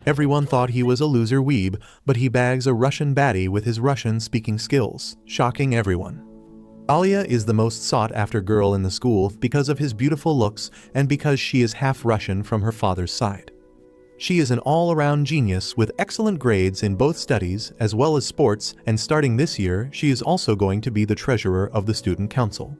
Everyone thought he was a loser weeb, but he bags a Russian baddie with his Russian-speaking skills, shocking everyone. Alia is the most sought-after girl in the school because of his beautiful looks and because she is half Russian from her father's side. She is an all-around genius with excellent grades in both studies as well as sports, and starting this year, she is also going to be the treasurer of the student council.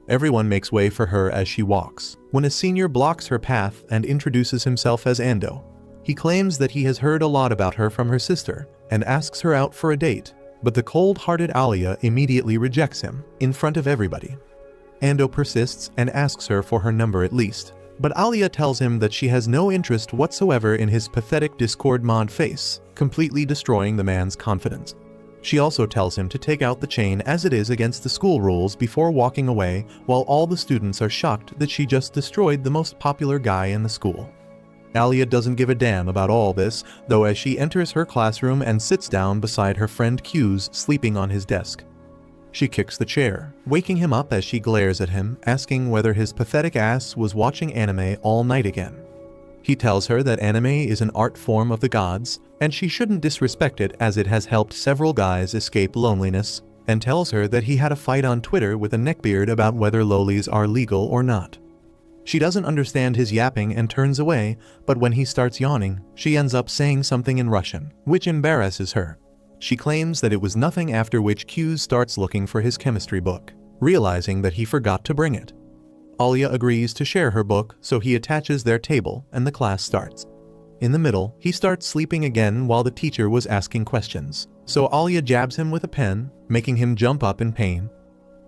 Everyone makes way for her as she walks, when a senior blocks her path and introduces himself as Ando. He claims that he has heard a lot about her from her sister and asks her out for a date, but the cold-hearted Alia immediately rejects him in front of everybody. Ando persists and asks her for her number at least, but Alia tells him that she has no interest whatsoever in his pathetic Discord mod face, completely destroying the man's confidence. She also tells him to take out the chain as it is against the school rules before walking away, while all the students are shocked that she just destroyed the most popular guy in the school. Alia doesn't give a damn about all this, though, as she enters her classroom and sits down beside her friend Q's sleeping on his desk. She kicks the chair, waking him up as she glares at him, asking whether his pathetic ass was watching anime all night again. He tells her that anime is an art form of the gods, and she shouldn't disrespect it as it has helped several guys escape loneliness, and tells her that he had a fight on Twitter with a neckbeard about whether lolis are legal or not. She doesn't understand his yapping and turns away, but when he starts yawning, she ends up saying something in Russian, which embarrasses her. She claims that it was nothing, after which Q starts looking for his chemistry book, realizing that he forgot to bring it. Alia agrees to share her book, so he attaches their table and the class starts. In the middle, he starts sleeping again while the teacher was asking questions, so Alia jabs him with a pen, making him jump up in pain.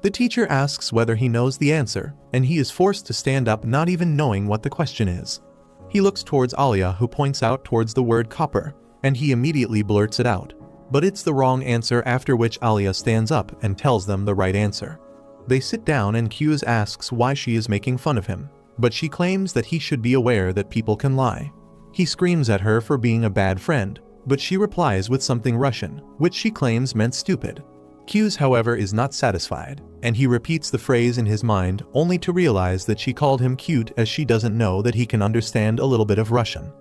The teacher asks whether he knows the answer, and he is forced to stand up not even knowing what the question is. He looks towards Alia, who points out towards the word copper, and he immediately blurts it out. But it's the wrong answer, after which Alia stands up and tells them the right answer. They sit down and Q's asks why she is making fun of him, but she claims that he should be aware that people can lie. He screams at her for being a bad friend, but she replies with something Russian, which she claims meant stupid. Q's, however, is not satisfied, and he repeats the phrase in his mind only to realize that she called him cute, as she doesn't know that he can understand a little bit of Russian.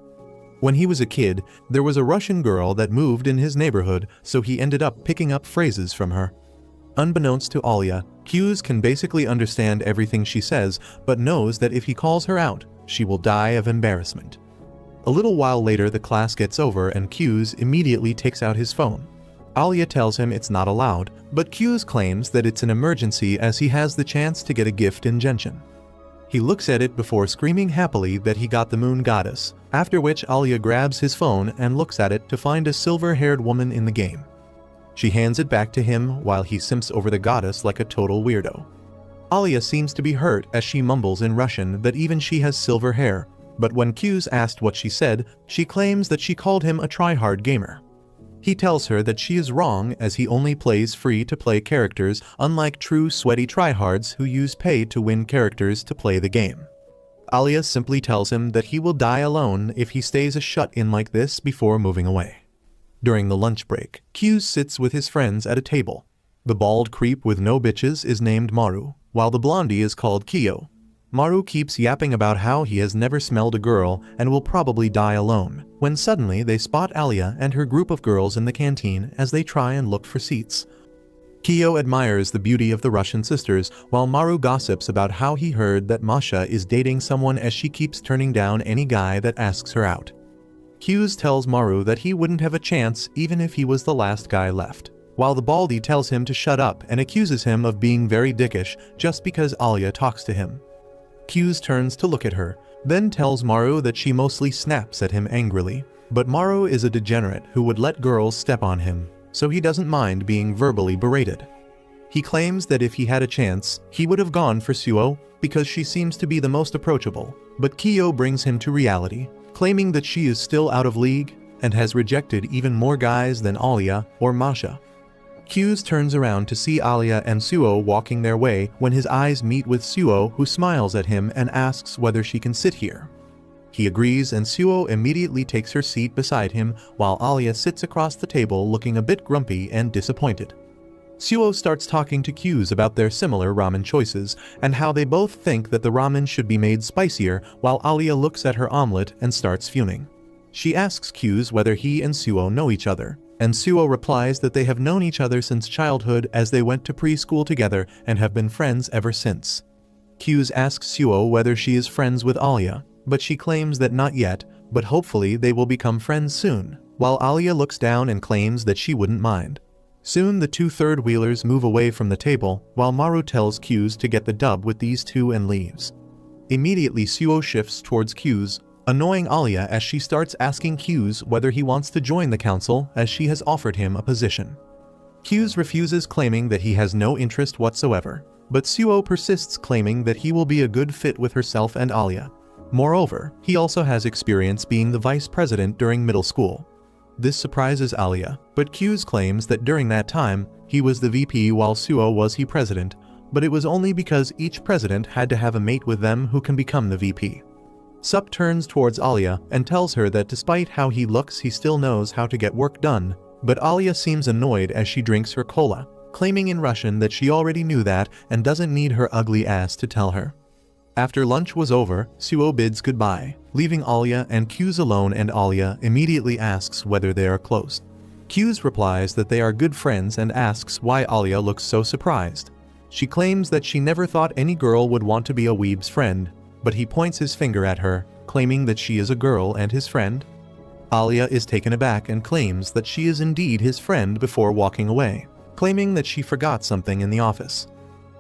When he was a kid, there was a Russian girl that moved in his neighborhood, so he ended up picking up phrases from her. Unbeknownst to Alia, Q's can basically understand everything she says, but knows that if he calls her out, she will die of embarrassment. A little while later, the class gets over and Q's immediately takes out his phone. Alia tells him it's not allowed, but Q's claims that it's an emergency as he has the chance to get a gift in Genshin. He looks at it before screaming happily that he got the moon goddess, after which Alia grabs his phone and looks at it to find a silver-haired woman in the game. She hands it back to him while he simps over the goddess like a total weirdo. Alia seems to be hurt as she mumbles in Russian that even she has silver hair, but when Q's asked what she said, she claims that she called him a try-hard gamer. He tells her that she is wrong as he only plays free-to-play characters, unlike true sweaty tryhards who use pay to win characters to play the game. Alia simply tells him that he will die alone if he stays a shut-in like this before moving away. During the lunch break, Q sits with his friends at a table. The bald creep with no bitches is named Maru, while the blondie is called Kyo. Maru keeps yapping about how he has never smelled a girl and will probably die alone, when suddenly they spot Alia and her group of girls in the canteen as they try and look for seats. Kyo admires the beauty of the Russian sisters, while Maru gossips about how he heard that Masha is dating someone as she keeps turning down any guy that asks her out. Q's tells Maru that he wouldn't have a chance even if he was the last guy left, while the baldy tells him to shut up and accuses him of being very dickish just because Alia talks to him. Q's turns to look at her, then tells Maru that she mostly snaps at him angrily, but Maru is a degenerate who would let girls step on him, so he doesn't mind being verbally berated. He claims that if he had a chance, he would have gone for Suo because she seems to be the most approachable, but Kyo brings him to reality, claiming that she is still out of league and has rejected even more guys than Alia or Masha. Q's turns around to see Alia and Suo walking their way when his eyes meet with Suo, who smiles at him and asks whether she can sit here. He agrees and Suo immediately takes her seat beside him while Alia sits across the table looking a bit grumpy and disappointed. Suo starts talking to Q's about their similar ramen choices and how they both think that the ramen should be made spicier, while Alia looks at her omelet and starts fuming. She asks Q's whether he and Suo know each other, and Suo replies that they have known each other since childhood as they went to preschool together and have been friends ever since. Q's asks Suo whether she is friends with Alia, but she claims that not yet, but hopefully they will become friends soon, while Alia looks down and claims that she wouldn't mind. Soon the two third-wheelers move away from the table, while Maru tells Q's to get the dub with these two and leaves. Immediately Suo shifts towards Q's, annoying Alia as she starts asking Q's whether he wants to join the council as she has offered him a position. Q's refuses, claiming that he has no interest whatsoever, but Suo persists, claiming that he will be a good fit with herself and Alia. Moreover, he also has experience being the vice president during middle school. This surprises Alia, but Q's claims that during that time, he was the VP while Suo was he president, but it was only because each president had to have a mate with them who can become the VP. Sup turns towards Alia and tells her that despite how he looks, he still knows how to get work done, but Alia seems annoyed as she drinks her cola, claiming in Russian that she already knew that and doesn't need her ugly ass to tell her. After lunch was over, Suo bids goodbye, leaving Alia and Q's alone, and Alia immediately asks whether they are close. Q's replies that they are good friends and asks why Alia looks so surprised. She claims that she never thought any girl would want to be a weeb's friend, but he points his finger at her, claiming that she is a girl and his friend. Alia is taken aback and claims that she is indeed his friend before walking away, claiming that she forgot something in the office.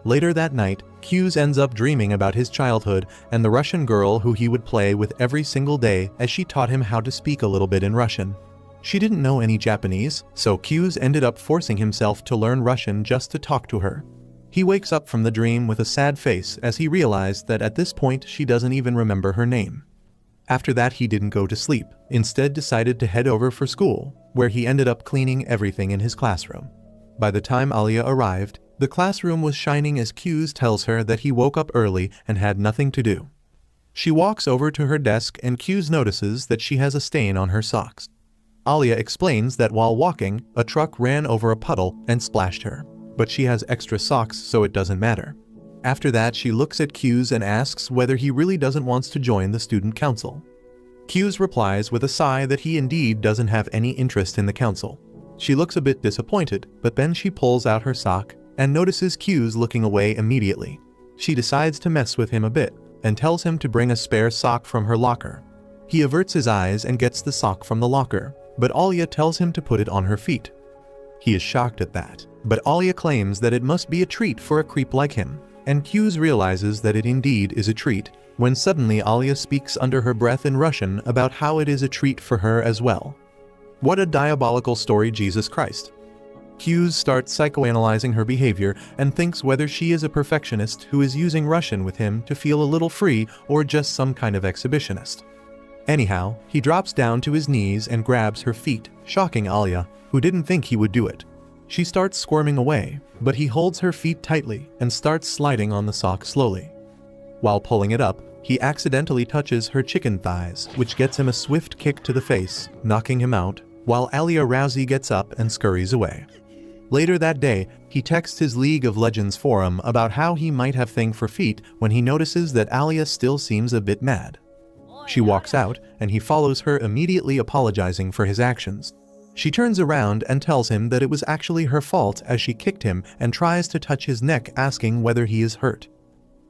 Later that night, Q's ends up dreaming about his childhood and the Russian girl who he would play with every single day as she taught him how to speak a little bit in Russian. She didn't know any Japanese, so Q's ended up forcing himself to learn Russian just to talk to her. He wakes up from the dream with a sad face as he realized that at this point she doesn't even remember her name. After that he didn't go to sleep, instead decided to head over for school, where he ended up cleaning everything in his classroom. By the time Alia arrived, the classroom was shining as Q's tells her that he woke up early and had nothing to do. She walks over to her desk and Q's notices that she has a stain on her socks. Alia explains that while walking, a truck ran over a puddle and splashed her, but she has extra socks so it doesn't matter. After that she looks at Q's and asks whether he really doesn't want to join the student council. Q's replies with a sigh that he indeed doesn't have any interest in the council. She looks a bit disappointed, but then she pulls out her sock and notices Q's looking away immediately. She decides to mess with him a bit and tells him to bring a spare sock from her locker. He averts his eyes and gets the sock from the locker, but Alia tells him to put it on her feet. He is shocked at that, but Alia claims that it must be a treat for a creep like him, and Q's realizes that it indeed is a treat, when suddenly Alia speaks under her breath in Russian about how it is a treat for her as well. What a diabolical story, Jesus Christ. Q's starts psychoanalyzing her behavior and thinks whether she is a perfectionist who is using Russian with him to feel a little free or just some kind of exhibitionist. Anyhow, he drops down to his knees and grabs her feet, shocking Alia, who didn't think he would do it. She starts squirming away, but he holds her feet tightly and starts sliding on the sock slowly. While pulling it up, he accidentally touches her chicken thighs, which gets him a swift kick to the face, knocking him out, while Alia Rousey gets up and scurries away. Later that day, he texts his League of Legends forum about how he might have thing for feet when he notices that Alia still seems a bit mad. She walks out, and he follows her, immediately apologizing for his actions. She turns around and tells him that it was actually her fault as she kicked him and tries to touch his neck, asking whether he is hurt.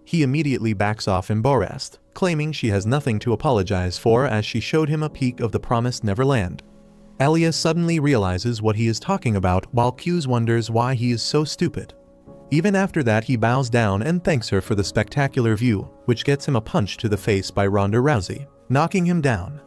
He immediately backs off embarrassed, claiming she has nothing to apologize for as she showed him a peek of the promised Neverland. Alia suddenly realizes what he is talking about while Q's wonders why he is so stupid. Even after that he bows down and thanks her for the spectacular view, which gets him a punch to the face by Ronda Rousey, knocking him down.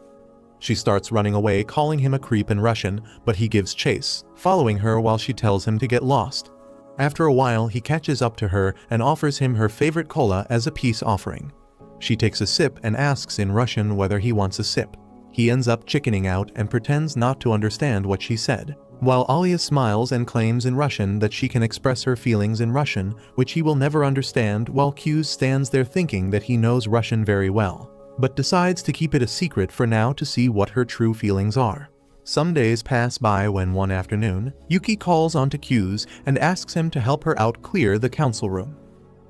She starts running away, calling him a creep in Russian, but he gives chase, following her while she tells him to get lost. After a while he catches up to her and offers him her favorite cola as a peace offering. She takes a sip and asks in Russian whether he wants a sip. He ends up chickening out and pretends not to understand what she said, while Alia smiles and claims in Russian that she can express her feelings in Russian, which he will never understand, while Q stands there thinking that he knows Russian very well, but decides to keep it a secret for now to see what her true feelings are. Some days pass by when one afternoon, Yuki calls onto Q's and asks him to help her out clear the council room.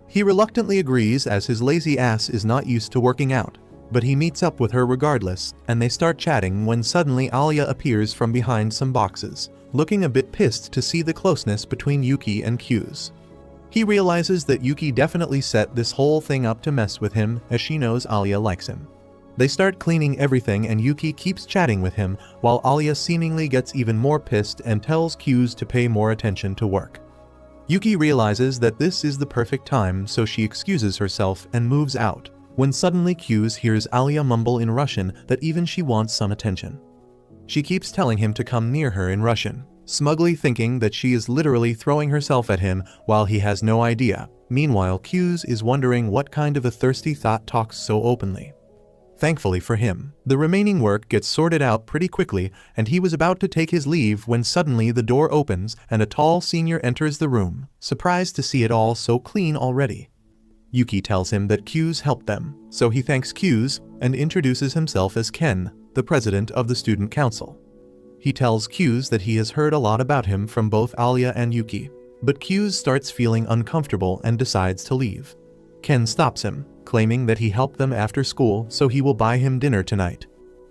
He reluctantly agrees as his lazy ass is not used to working out, but he meets up with her regardless, and they start chatting when suddenly Alia appears from behind some boxes, looking a bit pissed to see the closeness between Yuki and Q's. He realizes that Yuki definitely set this whole thing up to mess with him, as she knows Alia likes him. They start cleaning everything and Yuki keeps chatting with him, while Alia seemingly gets even more pissed and tells Q's to pay more attention to work. Yuki realizes that this is the perfect time, so she excuses herself and moves out, when suddenly Q's hears Alia mumble in Russian that even she wants some attention. She keeps telling him to come near her in Russian, smugly thinking that she is literally throwing herself at him while he has no idea. Meanwhile, Q's is wondering what kind of a thirsty thought talks so openly. Thankfully for him, the remaining work gets sorted out pretty quickly and he was about to take his leave when suddenly the door opens and a tall senior enters the room, surprised to see it all so clean already. Yuki tells him that Q's helped them, so he thanks Q's and introduces himself as Ken, the president of the student council. He tells Q's that he has heard a lot about him from both Alia and Yuki, but Q's starts feeling uncomfortable and decides to leave. Ken stops him, claiming that he helped them after school so he will buy him dinner tonight.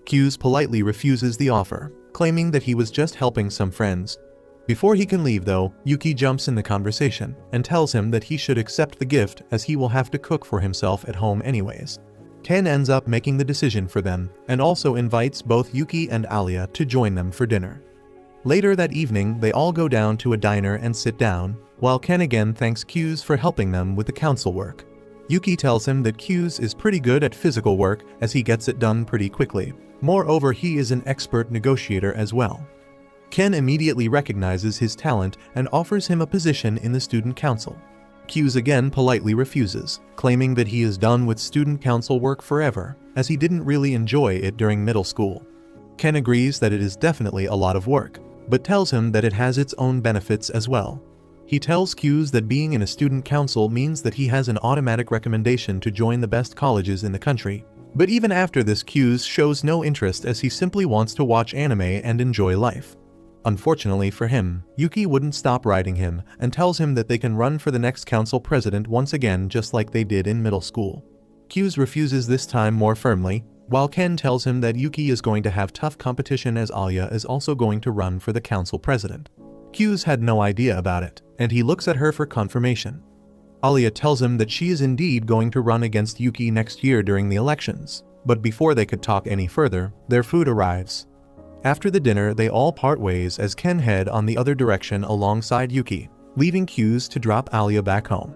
Q's politely refuses the offer, claiming that he was just helping some friends. Before he can leave though, Yuki jumps in the conversation and tells him that he should accept the gift as he will have to cook for himself at home anyways. Ken ends up making the decision for them and also invites both Yuki and Alia to join them for dinner. Later that evening, they all go down to a diner and sit down, while Ken again thanks Q's for helping them with the council work. Yuki tells him that Q's is pretty good at physical work as he gets it done pretty quickly. Moreover, he is an expert negotiator as well. Ken immediately recognizes his talent and offers him a position in the student council. Q's again politely refuses, claiming that he is done with student council work forever, as he didn't really enjoy it during middle school. Ken agrees that it is definitely a lot of work, but tells him that it has its own benefits as well. He tells Q's that being in a student council means that he has an automatic recommendation to join the best colleges in the country. But even after this, Q's shows no interest as he simply wants to watch anime and enjoy life. Unfortunately for him, Yuki wouldn't stop riding him and tells him that they can run for the next council president once again just like they did in middle school. Q's refuses this time more firmly, while Ken tells him that Yuki is going to have tough competition as Alia is also going to run for the council president. Q's had no idea about it, and he looks at her for confirmation. Alia tells him that she is indeed going to run against Yuki next year during the elections, but before they could talk any further, their food arrives. After the dinner, they all part ways as Ken head on the other direction alongside Yuki, leaving Q's to drop Alia back home.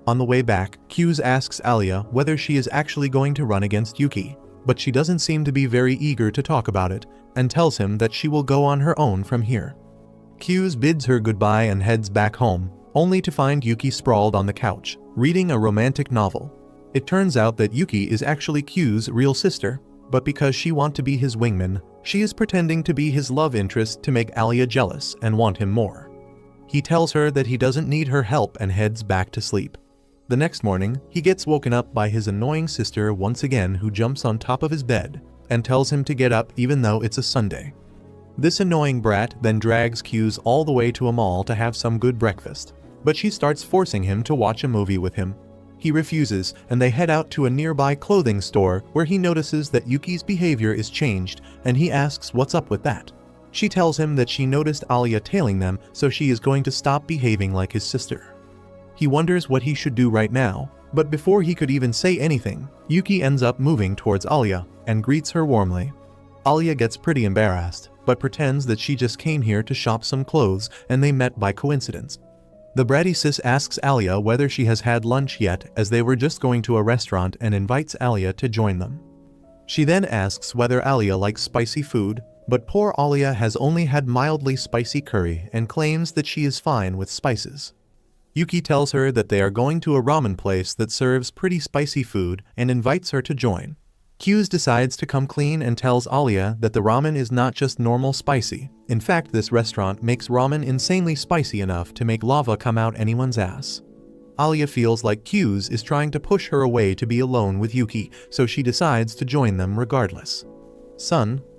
On the way back, Q's asks Alia whether she is actually going to run against Yuki, but she doesn't seem to be very eager to talk about it, and tells him that she will go on her own from here. Q's bids her goodbye and heads back home, only to find Yuki sprawled on the couch, reading a romantic novel. It turns out that Yuki is actually Q's real sister, but because she wants to be his wingman, she is pretending to be his love interest to make Alia jealous and want him more. He tells her that he doesn't need her help and heads back to sleep. The next morning, he gets woken up by his annoying sister once again, who jumps on top of his bed and tells him to get up even though it's a Sunday. This annoying brat then drags Q's all the way to a mall to have some good breakfast, but she starts forcing him to watch a movie with him. He refuses, and they head out to a nearby clothing store where he notices that Yuki's behavior is changed, and he asks what's up with that. She tells him that she noticed Alia tailing them, so she is going to stop behaving like his sister. He wonders what he should do right now, but before he could even say anything, Yuki ends up moving towards Alia and greets her warmly. Alia gets pretty embarrassed, but pretends that she just came here to shop some clothes and they met by coincidence. The bratty sis asks Alia whether she has had lunch yet, as they were just going to a restaurant, and invites Alia to join them. She then asks whether Alia likes spicy food, but poor Alia has only had mildly spicy curry and claims that she is fine with spices. Yuki tells her that they are going to a ramen place that serves pretty spicy food and invites her to join. Q's decides to come clean and tells Alia that the ramen is not just normal spicy. In fact, this restaurant makes ramen insanely spicy enough to make lava come out anyone's ass. Alia feels like Q's is trying to push her away to be alone with Yuki, so she decides to join them regardless.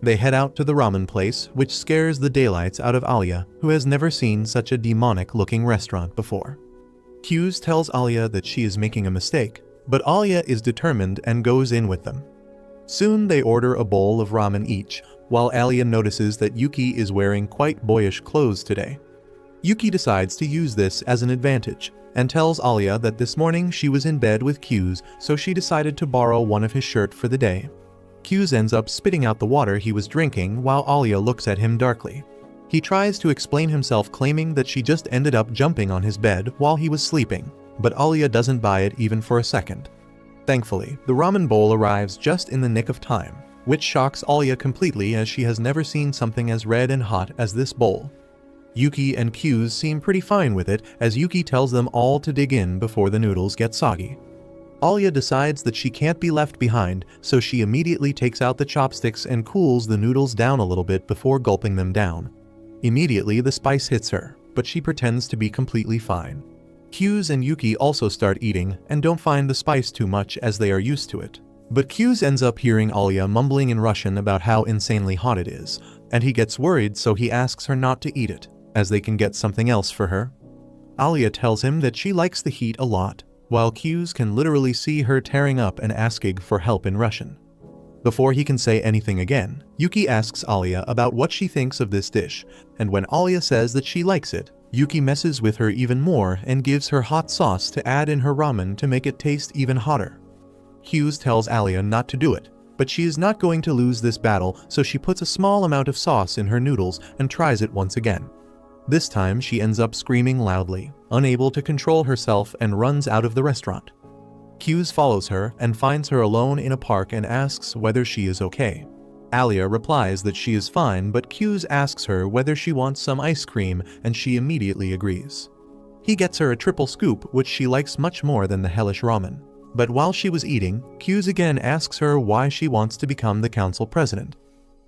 They head out to the ramen place, which scares the daylights out of Alia, who has never seen such a demonic-looking restaurant before. Q's tells Alia that she is making a mistake, but Alia is determined and goes in with them. Soon they order a bowl of ramen each, while Alia notices that Yuki is wearing quite boyish clothes today. Yuki decides to use this as an advantage, and tells Alia that this morning she was in bed with Q's, so she decided to borrow one of his shirts for the day. Q's ends up spitting out the water he was drinking while Alia looks at him darkly. He tries to explain himself, claiming that she just ended up jumping on his bed while he was sleeping, but Alia doesn't buy it even for a second. Thankfully, the ramen bowl arrives just in the nick of time, which shocks Alia completely as she has never seen something as red and hot as this bowl. Yuki and Q's seem pretty fine with it as Yuki tells them all to dig in before the noodles get soggy. Alia decides that she can't be left behind, so she immediately takes out the chopsticks and cools the noodles down a little bit before gulping them down. Immediately the spice hits her, but she pretends to be completely fine. Q's and Yuki also start eating and don't find the spice too much as they are used to it. But Q's ends up hearing Alia mumbling in Russian about how insanely hot it is, and he gets worried, so he asks her not to eat it, as they can get something else for her. Alia tells him that she likes the heat a lot, while Q's can literally see her tearing up and asking for help in Russian. Before he can say anything again, Yuki asks Alia about what she thinks of this dish, and when Alia says that she likes it, Yuki messes with her even more and gives her hot sauce to add in her ramen to make it taste even hotter. Q's tells Alia not to do it, but she is not going to lose this battle, so she puts a small amount of sauce in her noodles and tries it once again. This time she ends up screaming loudly, unable to control herself, and runs out of the restaurant. Q's follows her and finds her alone in a park and asks whether she is okay. Alia replies that she is fine, but Q's asks her whether she wants some ice cream and she immediately agrees. He gets her a triple scoop, which she likes much more than the hellish ramen. But while she was eating, Q's again asks her why she wants to become the council president.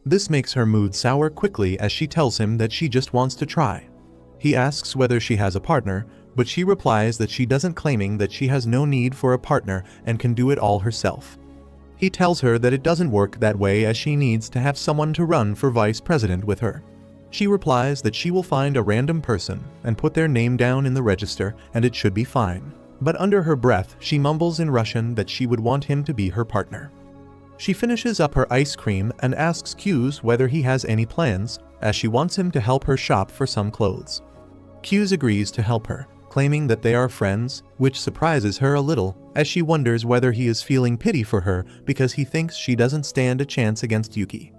This makes her mood sour quickly as she tells him that she just wants to try. He asks whether she has a partner, but she replies that she doesn't, claiming that she has no need for a partner and can do it all herself. He tells her that it doesn't work that way as she needs to have someone to run for vice president with her. She replies that she will find a random person and put their name down in the register and it should be fine. But under her breath, she mumbles in Russian that she would want him to be her partner. She finishes up her ice cream and asks Q's whether he has any plans, as she wants him to help her shop for some clothes. Q's agrees to help her, claiming that they are friends, which surprises her a little, as she wonders whether he is feeling pity for her because he thinks she doesn't stand a chance against Yuki.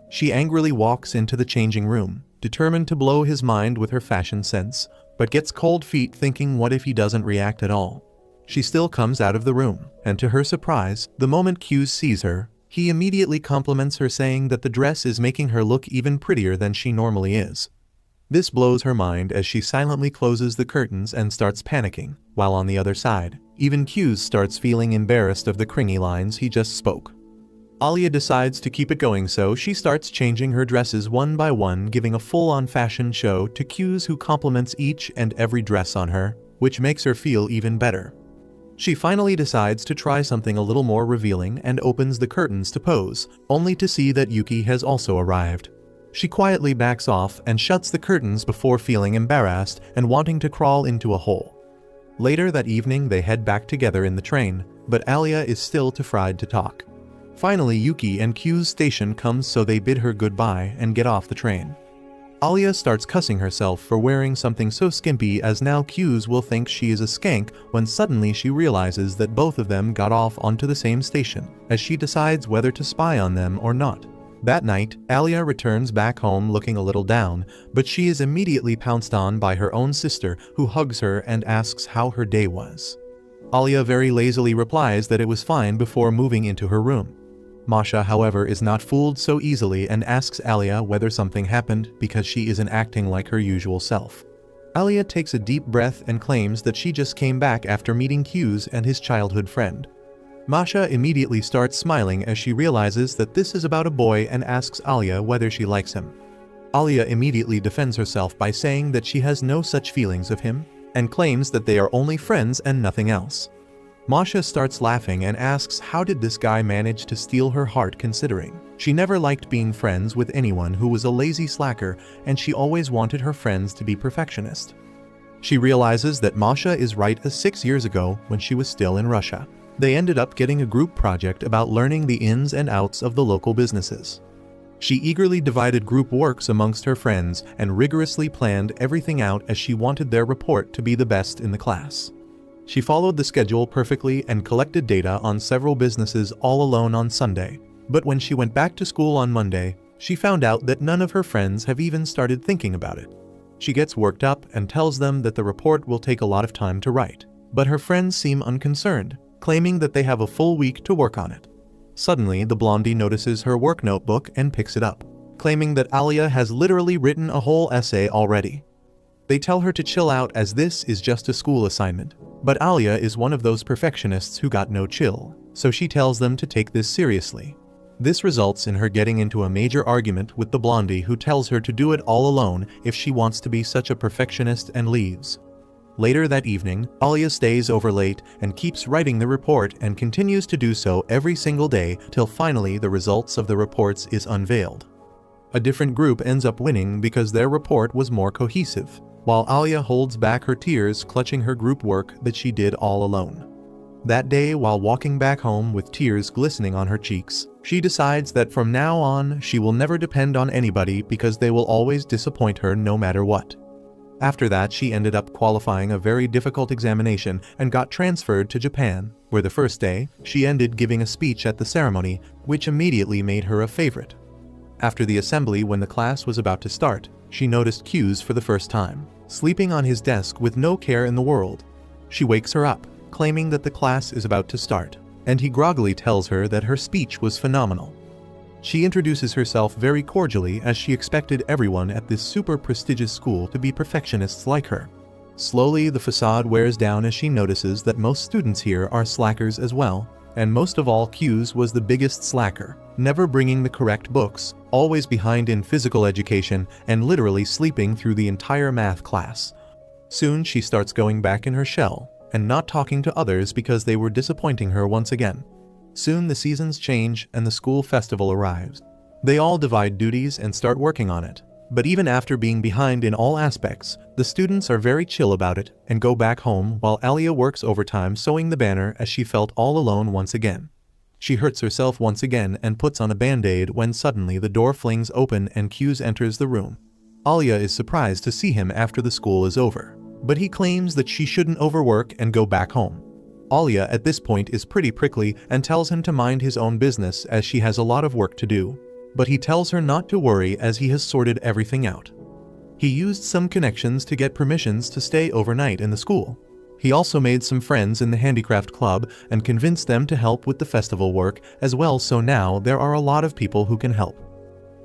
She angrily walks into the changing room, determined to blow his mind with her fashion sense, but gets cold feet thinking what if he doesn't react at all. She still comes out of the room, and to her surprise, the moment Q's sees her, he immediately compliments her, saying that the dress is making her look even prettier than she normally is. This blows her mind as she silently closes the curtains and starts panicking, while on the other side, even Q's starts feeling embarrassed of the cringy lines he just spoke. Alia decides to keep it going, so she starts changing her dresses one by one, giving a full-on fashion show to Q's, who compliments each and every dress on her, which makes her feel even better. She finally decides to try something a little more revealing and opens the curtains to pose, only to see that Yuki has also arrived. She quietly backs off and shuts the curtains before feeling embarrassed and wanting to crawl into a hole. Later that evening they head back together in the train, but Alia is still too fried to talk. Finally, Yuki and Q's station comes, so they bid her goodbye and get off the train. Alia starts cussing herself for wearing something so skimpy, as now Q's will think she is a skank, when suddenly she realizes that both of them got off onto the same station, as she decides whether to spy on them or not. That night, Alia returns back home looking a little down, but she is immediately pounced on by her own sister, who hugs her and asks how her day was. Alia very lazily replies that it was fine before moving into her room. Masha, however, is not fooled so easily and asks Alia whether something happened because she isn't acting like her usual self. Alia takes a deep breath and claims that she just came back after meeting Q's and his childhood friend. Masha immediately starts smiling as she realizes that this is about a boy and asks Alia whether she likes him. Alia immediately defends herself by saying that she has no such feelings of him and claims that they are only friends and nothing else. Masha starts laughing and asks how did this guy manage to steal her heart, considering she never liked being friends with anyone who was a lazy slacker and she always wanted her friends to be perfectionist. She realizes that Masha is right, as 6 years ago when she was still in Russia. They ended up getting a group project about learning the ins and outs of the local businesses. She eagerly divided group works amongst her friends and rigorously planned everything out as she wanted their report to be the best in the class. She followed the schedule perfectly and collected data on several businesses all alone on Sunday, but when she went back to school on Monday, she found out that none of her friends have even started thinking about it. She gets worked up and tells them that the report will take a lot of time to write, but her friends seem unconcerned, claiming that they have a full week to work on it. Suddenly, the blondie notices her work notebook and picks it up, claiming that Alia has literally written a whole essay already. They tell her to chill out as this is just a school assignment, but Alia is one of those perfectionists who got no chill, so she tells them to take this seriously. This results in her getting into a major argument with the blondie who tells her to do it all alone if she wants to be such a perfectionist and leaves. Later that evening, Alia stays over late and keeps writing the report and continues to do so every single day till finally the results of the reports is unveiled. A different group ends up winning because their report was more cohesive, while Alia holds back her tears clutching her group work that she did all alone. That day, while walking back home with tears glistening on her cheeks, she decides that from now on she will never depend on anybody because they will always disappoint her no matter what. After that, she ended up qualifying a very difficult examination and got transferred to Japan, where the first day, she ended giving a speech at the ceremony, which immediately made her a favorite. After the assembly, when the class was about to start, she noticed Q's for the first time, sleeping on his desk with no care in the world. She wakes her up, claiming that the class is about to start, and he groggily tells her that her speech was phenomenal. She introduces herself very cordially as she expected everyone at this super prestigious school to be perfectionists like her. Slowly, the facade wears down as she notices that most students here are slackers as well, and most of all Q's was the biggest slacker, never bringing the correct books, always behind in physical education, and literally sleeping through the entire math class. Soon she starts going back in her shell, and not talking to others because they were disappointing her once again. Soon the seasons change and the school festival arrives. They all divide duties and start working on it. But even after being behind in all aspects, the students are very chill about it and go back home while Alia works overtime sewing the banner as she felt all alone once again. She hurts herself once again and puts on a band-aid when suddenly the door flings open and Q's enters the room. Alia is surprised to see him after the school is over, but he claims that she shouldn't overwork and go back home. Alia at this point is pretty prickly and tells him to mind his own business as she has a lot of work to do. But he tells her not to worry as he has sorted everything out. He used some connections to get permissions to stay overnight in the school. He also made some friends in the handicraft club and convinced them to help with the festival work as well, so now there are a lot of people who can help.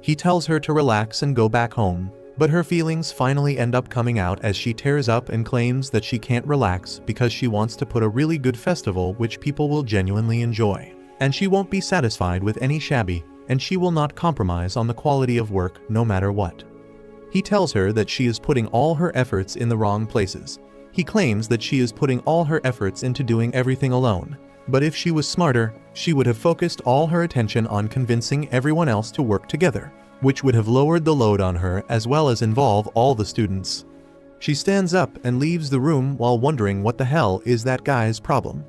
He tells her to relax and go back home, but her feelings finally end up coming out as she tears up and claims that she can't relax because she wants to put a really good festival which people will genuinely enjoy. And she won't be satisfied with any shabby, and she will not compromise on the quality of work no matter what. He tells her that she is putting all her efforts in the wrong places. He claims that she is putting all her efforts into doing everything alone, but if she was smarter, she would have focused all her attention on convincing everyone else to work together, which would have lowered the load on her as well as involve all the students. She stands up and leaves the room while wondering what the hell is that guy's problem.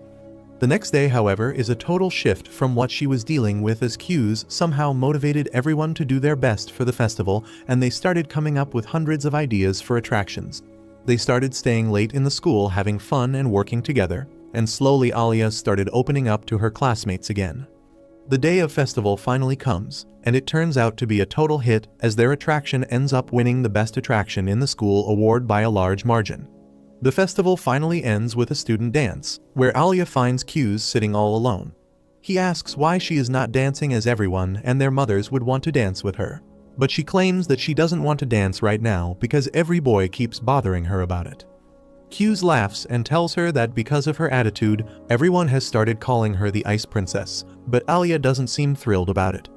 The next day, however, is a total shift from what she was dealing with as Q's somehow motivated everyone to do their best for the festival, and they started coming up with hundreds of ideas for attractions. They started staying late in the school having fun and working together, and slowly Alia started opening up to her classmates again. The day of festival finally comes, and it turns out to be a total hit as their attraction ends up winning the best attraction in the school award by a large margin. The festival finally ends with a student dance, where Alia finds Q's sitting all alone. He asks why she is not dancing as everyone and their mothers would want to dance with her, but she claims that she doesn't want to dance right now because every boy keeps bothering her about it. Q's laughs and tells her that because of her attitude, everyone has started calling her the Ice Princess, but Alia doesn't seem thrilled about it.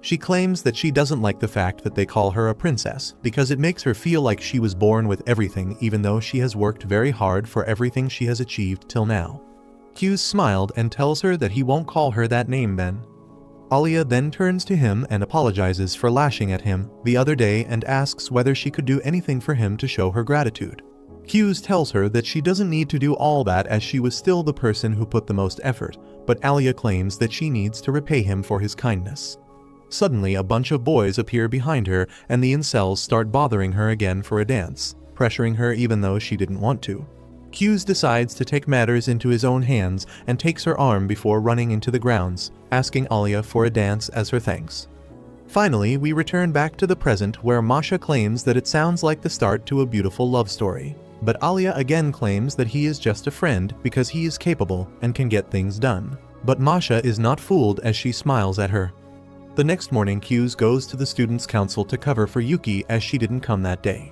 She claims that she doesn't like the fact that they call her a princess because it makes her feel like she was born with everything even though she has worked very hard for everything she has achieved till now. Q's smiled and tells her that he won't call her that name then. Alia then turns to him and apologizes for lashing at him the other day and asks whether she could do anything for him to show her gratitude. Q's tells her that she doesn't need to do all that as she was still the person who put the most effort, but Alia claims that she needs to repay him for his kindness. Suddenly, a bunch of boys appear behind her and the incels start bothering her again for a dance, pressuring her even though she didn't want to. Q's decides to take matters into his own hands and takes her arm before running into the grounds, asking Alia for a dance as her thanks. Finally, we return back to the present where Masha claims that it sounds like the start to a beautiful love story. But Alia again claims that he is just a friend because he is capable and can get things done. But Masha is not fooled as she smiles at her. The next morning, Q's goes to the students' council to cover for Yuki as she didn't come that day.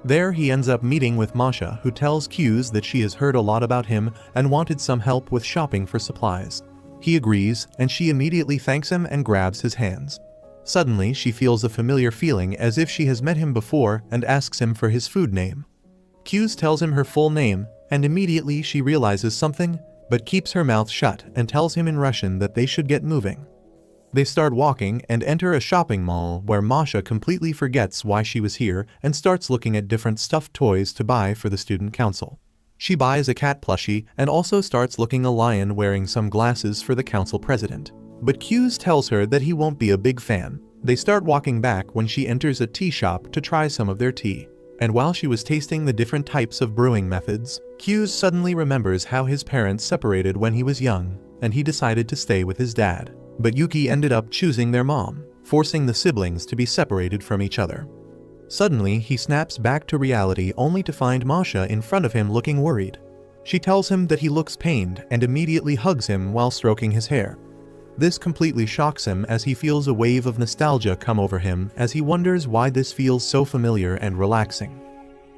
There he ends up meeting with Masha, who tells Q's that she has heard a lot about him and wanted some help with shopping for supplies. He agrees, and she immediately thanks him and grabs his hands. Suddenly, she feels a familiar feeling as if she has met him before and asks him for his food name. Q's tells him her full name, and immediately she realizes something, but keeps her mouth shut and tells him in Russian that they should get moving. They start walking and enter a shopping mall where Masha completely forgets why she was here and starts looking at different stuffed toys to buy for the student council. She buys a cat plushie and also starts looking a lion wearing some glasses for the council president. But Q's tells her that he won't be a big fan. They start walking back when she enters a tea shop to try some of their tea. And while she was tasting the different types of brewing methods, Q's suddenly remembers how his parents separated when he was young, and he decided to stay with his dad. But Yuki ended up choosing their mom, forcing the siblings to be separated from each other. Suddenly, he snaps back to reality only to find Masha in front of him looking worried. She tells him that he looks pained and immediately hugs him while stroking his hair. This completely shocks him as he feels a wave of nostalgia come over him as he wonders why this feels so familiar and relaxing.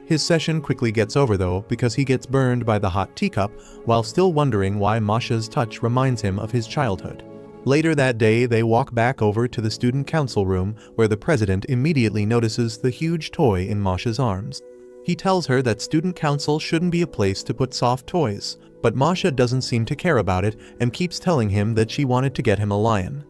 His session quickly gets over though because he gets burned by the hot teacup while still wondering why Masha's touch reminds him of his childhood. Later that day, they walk back over to the student council room where the president immediately notices the huge toy in Masha's arms. He tells her that student council shouldn't be a place to put soft toys, but Masha doesn't seem to care about it and keeps telling him that she wanted to get him a lion.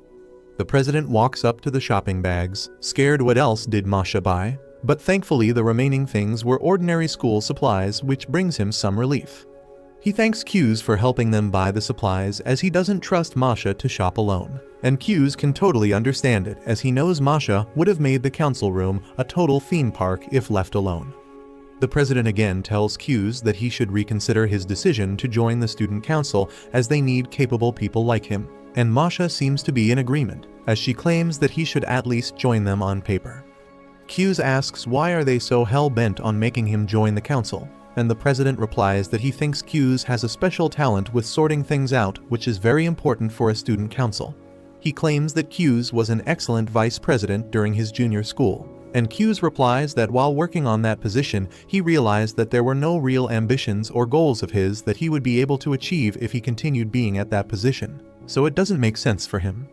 The president walks up to the shopping bags, scared what else did Masha buy, but thankfully the remaining things were ordinary school supplies, which brings him some relief. He thanks Q's for helping them buy the supplies as he doesn't trust Masha to shop alone. And Q's can totally understand it as he knows Masha would have made the council room a total theme park if left alone. The president again tells Q's that he should reconsider his decision to join the student council as they need capable people like him. And Masha seems to be in agreement, as she claims that he should at least join them on paper. Q's asks why are they so hell-bent on making him join the council, and the president replies that he thinks Q's has a special talent with sorting things out, which is very important for a student council. He claims that Q's was an excellent vice president during his junior school, and Q's replies that while working on that position, he realized that there were no real ambitions or goals of his that he would be able to achieve if he continued being at that position, so it doesn't make sense for him.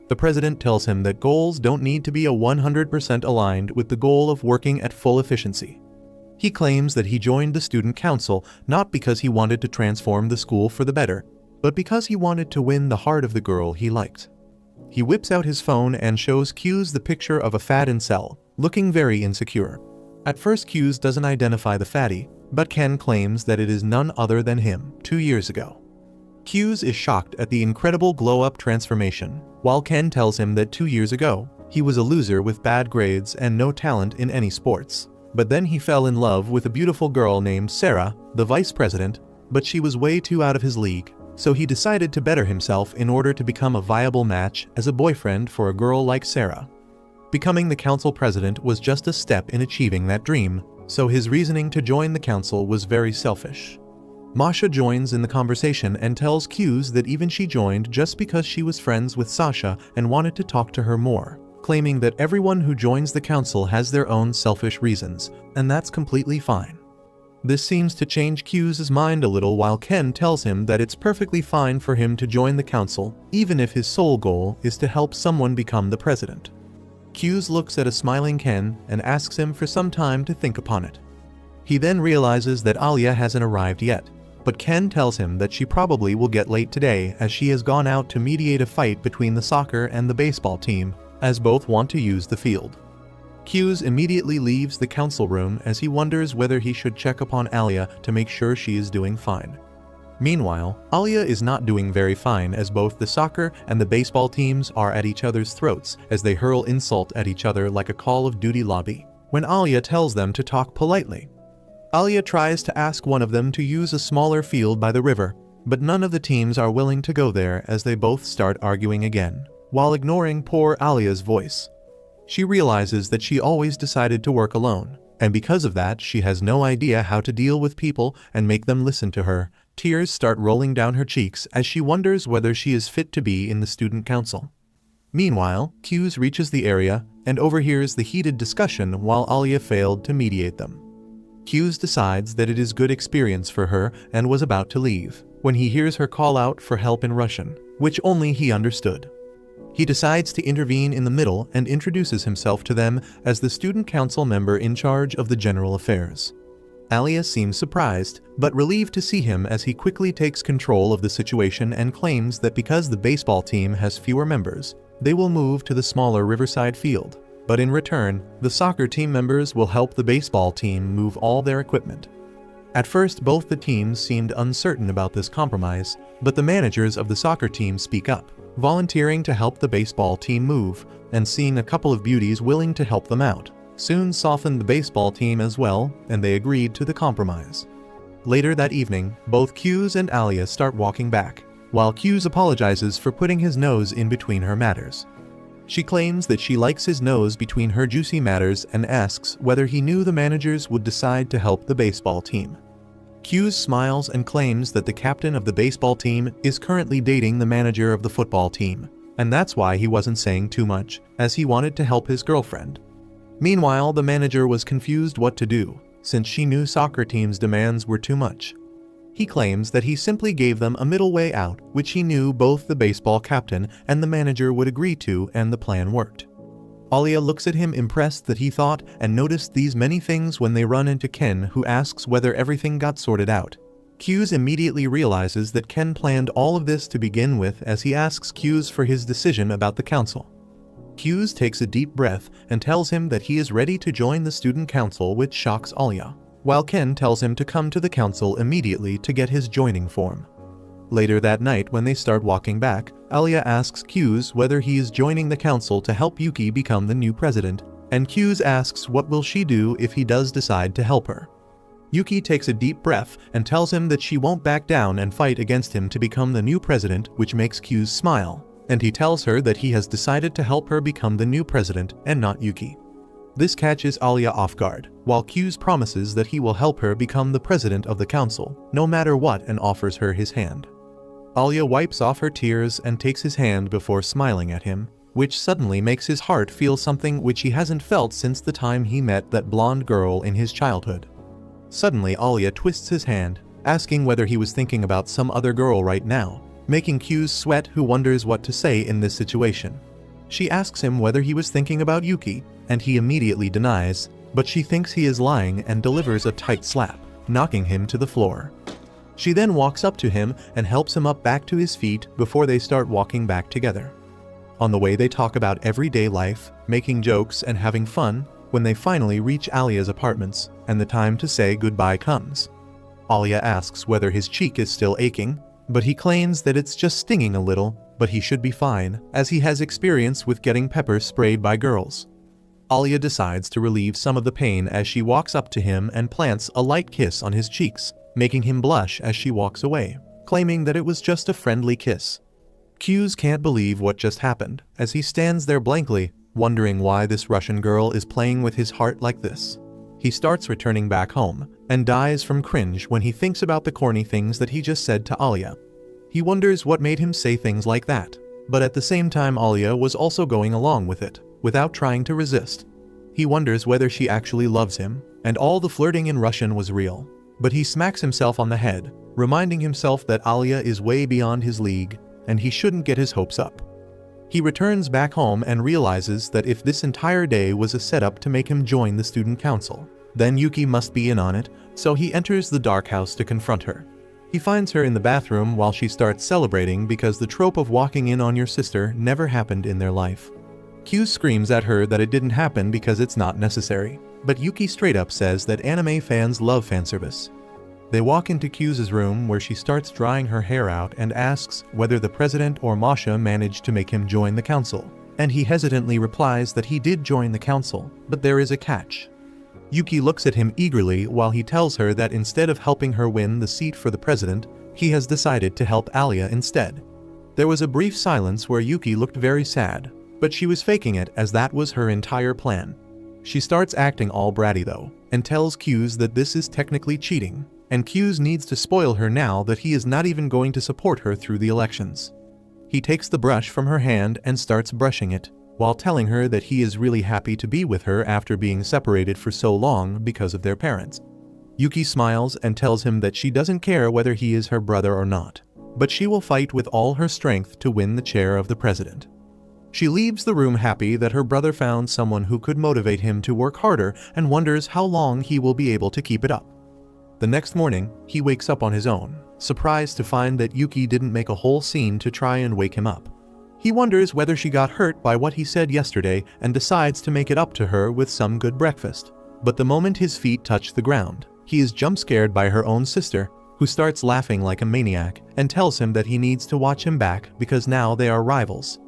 The president tells him that goals don't need to be 100% aligned with the goal of working at full efficiency. He claims that he joined the student council not because he wanted to transform the school for the better, but because he wanted to win the heart of the girl he liked. He whips out his phone and shows Q's the picture of a fat incel, looking very insecure. At first Q's doesn't identify the fatty, but Ken claims that it is none other than him 2 years ago. Q's is shocked at the incredible glow-up transformation, while Ken tells him that 2 years ago, he was a loser with bad grades and no talent in any sports. But then he fell in love with a beautiful girl named Sarah, the vice president, but she was way too out of his league, so he decided to better himself in order to become a viable match as a boyfriend for a girl like Sarah. Becoming the council president was just a step in achieving that dream, so his reasoning to join the council was very selfish. Masha joins in the conversation and tells Q's that even she joined just because she was friends with Sasha and wanted to talk to her more, claiming that everyone who joins the council has their own selfish reasons, and that's completely fine. This seems to change Q's mind a little while Ken tells him that it's perfectly fine for him to join the council, even if his sole goal is to help someone become the president. Q's looks at a smiling Ken and asks him for some time to think upon it. He then realizes that Alia hasn't arrived yet, but Ken tells him that she probably will get late today as she has gone out to mediate a fight between the soccer and the baseball team, as both want to use the field. Q's immediately leaves the council room as he wonders whether he should check upon Alia to make sure she is doing fine. Meanwhile, Alia is not doing very fine as both the soccer and the baseball teams are at each other's throats as they hurl insult at each other like a Call of Duty lobby, when Alia tells them to talk politely. Alia tries to ask one of them to use a smaller field by the river, but none of the teams are willing to go there as they both start arguing again, while ignoring poor Alia's voice. She realizes that she always decided to work alone, and because of that she has no idea how to deal with people and make them listen to her. Tears start rolling down her cheeks as she wonders whether she is fit to be in the student council. Meanwhile, Q's reaches the area and overhears the heated discussion while Alia failed to mediate them. Q's decides that it is good experience for her and was about to leave, when he hears her call out for help in Russian, which only he understood. He decides to intervene in the middle and introduces himself to them as the student council member in charge of the general affairs. Alia seems surprised, but relieved to see him as he quickly takes control of the situation and claims that because the baseball team has fewer members, they will move to the smaller Riverside field, but in return, the soccer team members will help the baseball team move all their equipment. At first, both the teams seemed uncertain about this compromise, but the managers of the soccer team speak up, volunteering to help the baseball team move, and seeing a couple of beauties willing to help them out soon softened the baseball team as well, and they agreed to the compromise. Later that evening, both Q's and Alia start walking back, while Q's apologizes for putting his nose in between her matters. She claims that she likes his nose between her juicy matters and asks whether he knew the managers would decide to help the baseball team. Q's smiles and claims that the captain of the baseball team is currently dating the manager of the football team, and that's why he wasn't saying too much, as he wanted to help his girlfriend. Meanwhile, the manager was confused what to do, since she knew soccer team's demands were too much. He claims that he simply gave them a middle way out, which he knew both the baseball captain and the manager would agree to, and the plan worked. Alia looks at him impressed that he thought and noticed these many things when they run into Ken, who asks whether everything got sorted out. Q's immediately realizes that Ken planned all of this to begin with as he asks Q's for his decision about the council. Q's takes a deep breath and tells him that he is ready to join the student council, which shocks Alia, while Ken tells him to come to the council immediately to get his joining form. Later that night, when they start walking back, Alia asks Q's whether he is joining the council to help Yuki become the new president, and Q's asks what will she do if he does decide to help her. Yuki takes a deep breath and tells him that she won't back down and fight against him to become the new president, which makes Q's smile, and he tells her that he has decided to help her become the new president and not Yuki. This catches Alia off guard, while Q's promises that he will help her become the president of the council, no matter what, and offers her his hand. Alia wipes off her tears and takes his hand before smiling at him, which suddenly makes his heart feel something which he hasn't felt since the time he met that blonde girl in his childhood. Suddenly, Alia twists his hand, asking whether he was thinking about some other girl right now, making Q's sweat, who wonders what to say in this situation. She asks him whether he was thinking about Yuki, and he immediately denies, but she thinks he is lying and delivers a tight slap, knocking him to the floor. She then walks up to him and helps him up back to his feet before they start walking back together. On the way, they talk about everyday life, making jokes and having fun, when they finally reach Alia's apartments, and the time to say goodbye comes. Alia asks whether his cheek is still aching, but he claims that it's just stinging a little, but he should be fine, as he has experience with getting pepper sprayed by girls. Alia decides to relieve some of the pain as she walks up to him and plants a light kiss on his cheeks, making him blush as she walks away, claiming that it was just a friendly kiss. Q's can't believe what just happened, as he stands there blankly, wondering why this Russian girl is playing with his heart like this. He starts returning back home, and dies from cringe when he thinks about the corny things that he just said to Alia. He wonders what made him say things like that, but at the same time Alia was also going along with it, without trying to resist. He wonders whether she actually loves him, and all the flirting in Russian was real, but he smacks himself on the head, reminding himself that Alia is way beyond his league, and he shouldn't get his hopes up. He returns back home and realizes that if this entire day was a setup to make him join the student council, then Yuki must be in on it, so he enters the dark house to confront her. He finds her in the bathroom while she starts celebrating because the trope of walking in on your sister never happened in their life. Q screams at her that it didn't happen because it's not necessary, but Yuki straight up says that anime fans love fanservice. They walk into Q's room where she starts drying her hair out and asks whether the president or Masha managed to make him join the council. And he hesitantly replies that he did join the council, but there is a catch. Yuki looks at him eagerly while he tells her that instead of helping her win the seat for the president, he has decided to help Alia instead. There was a brief silence where Yuki looked very sad, but she was faking it as that was her entire plan. She starts acting all bratty though, and tells Q's that this is technically cheating, and Q's needs to spoil her now that he is not even going to support her through the elections. He takes the brush from her hand and starts brushing it, while telling her that he is really happy to be with her after being separated for so long because of their parents. Yuki smiles and tells him that she doesn't care whether he is her brother or not, but she will fight with all her strength to win the chair of the president. She leaves the room happy that her brother found someone who could motivate him to work harder and wonders how long he will be able to keep it up. The next morning, he wakes up on his own, surprised to find that Yuki didn't make a whole scene to try and wake him up. He wonders whether she got hurt by what he said yesterday and decides to make it up to her with some good breakfast. But the moment his feet touch the ground, he is jump scared by her own sister, who starts laughing like a maniac and tells him that he needs to watch him back because now they are rivals.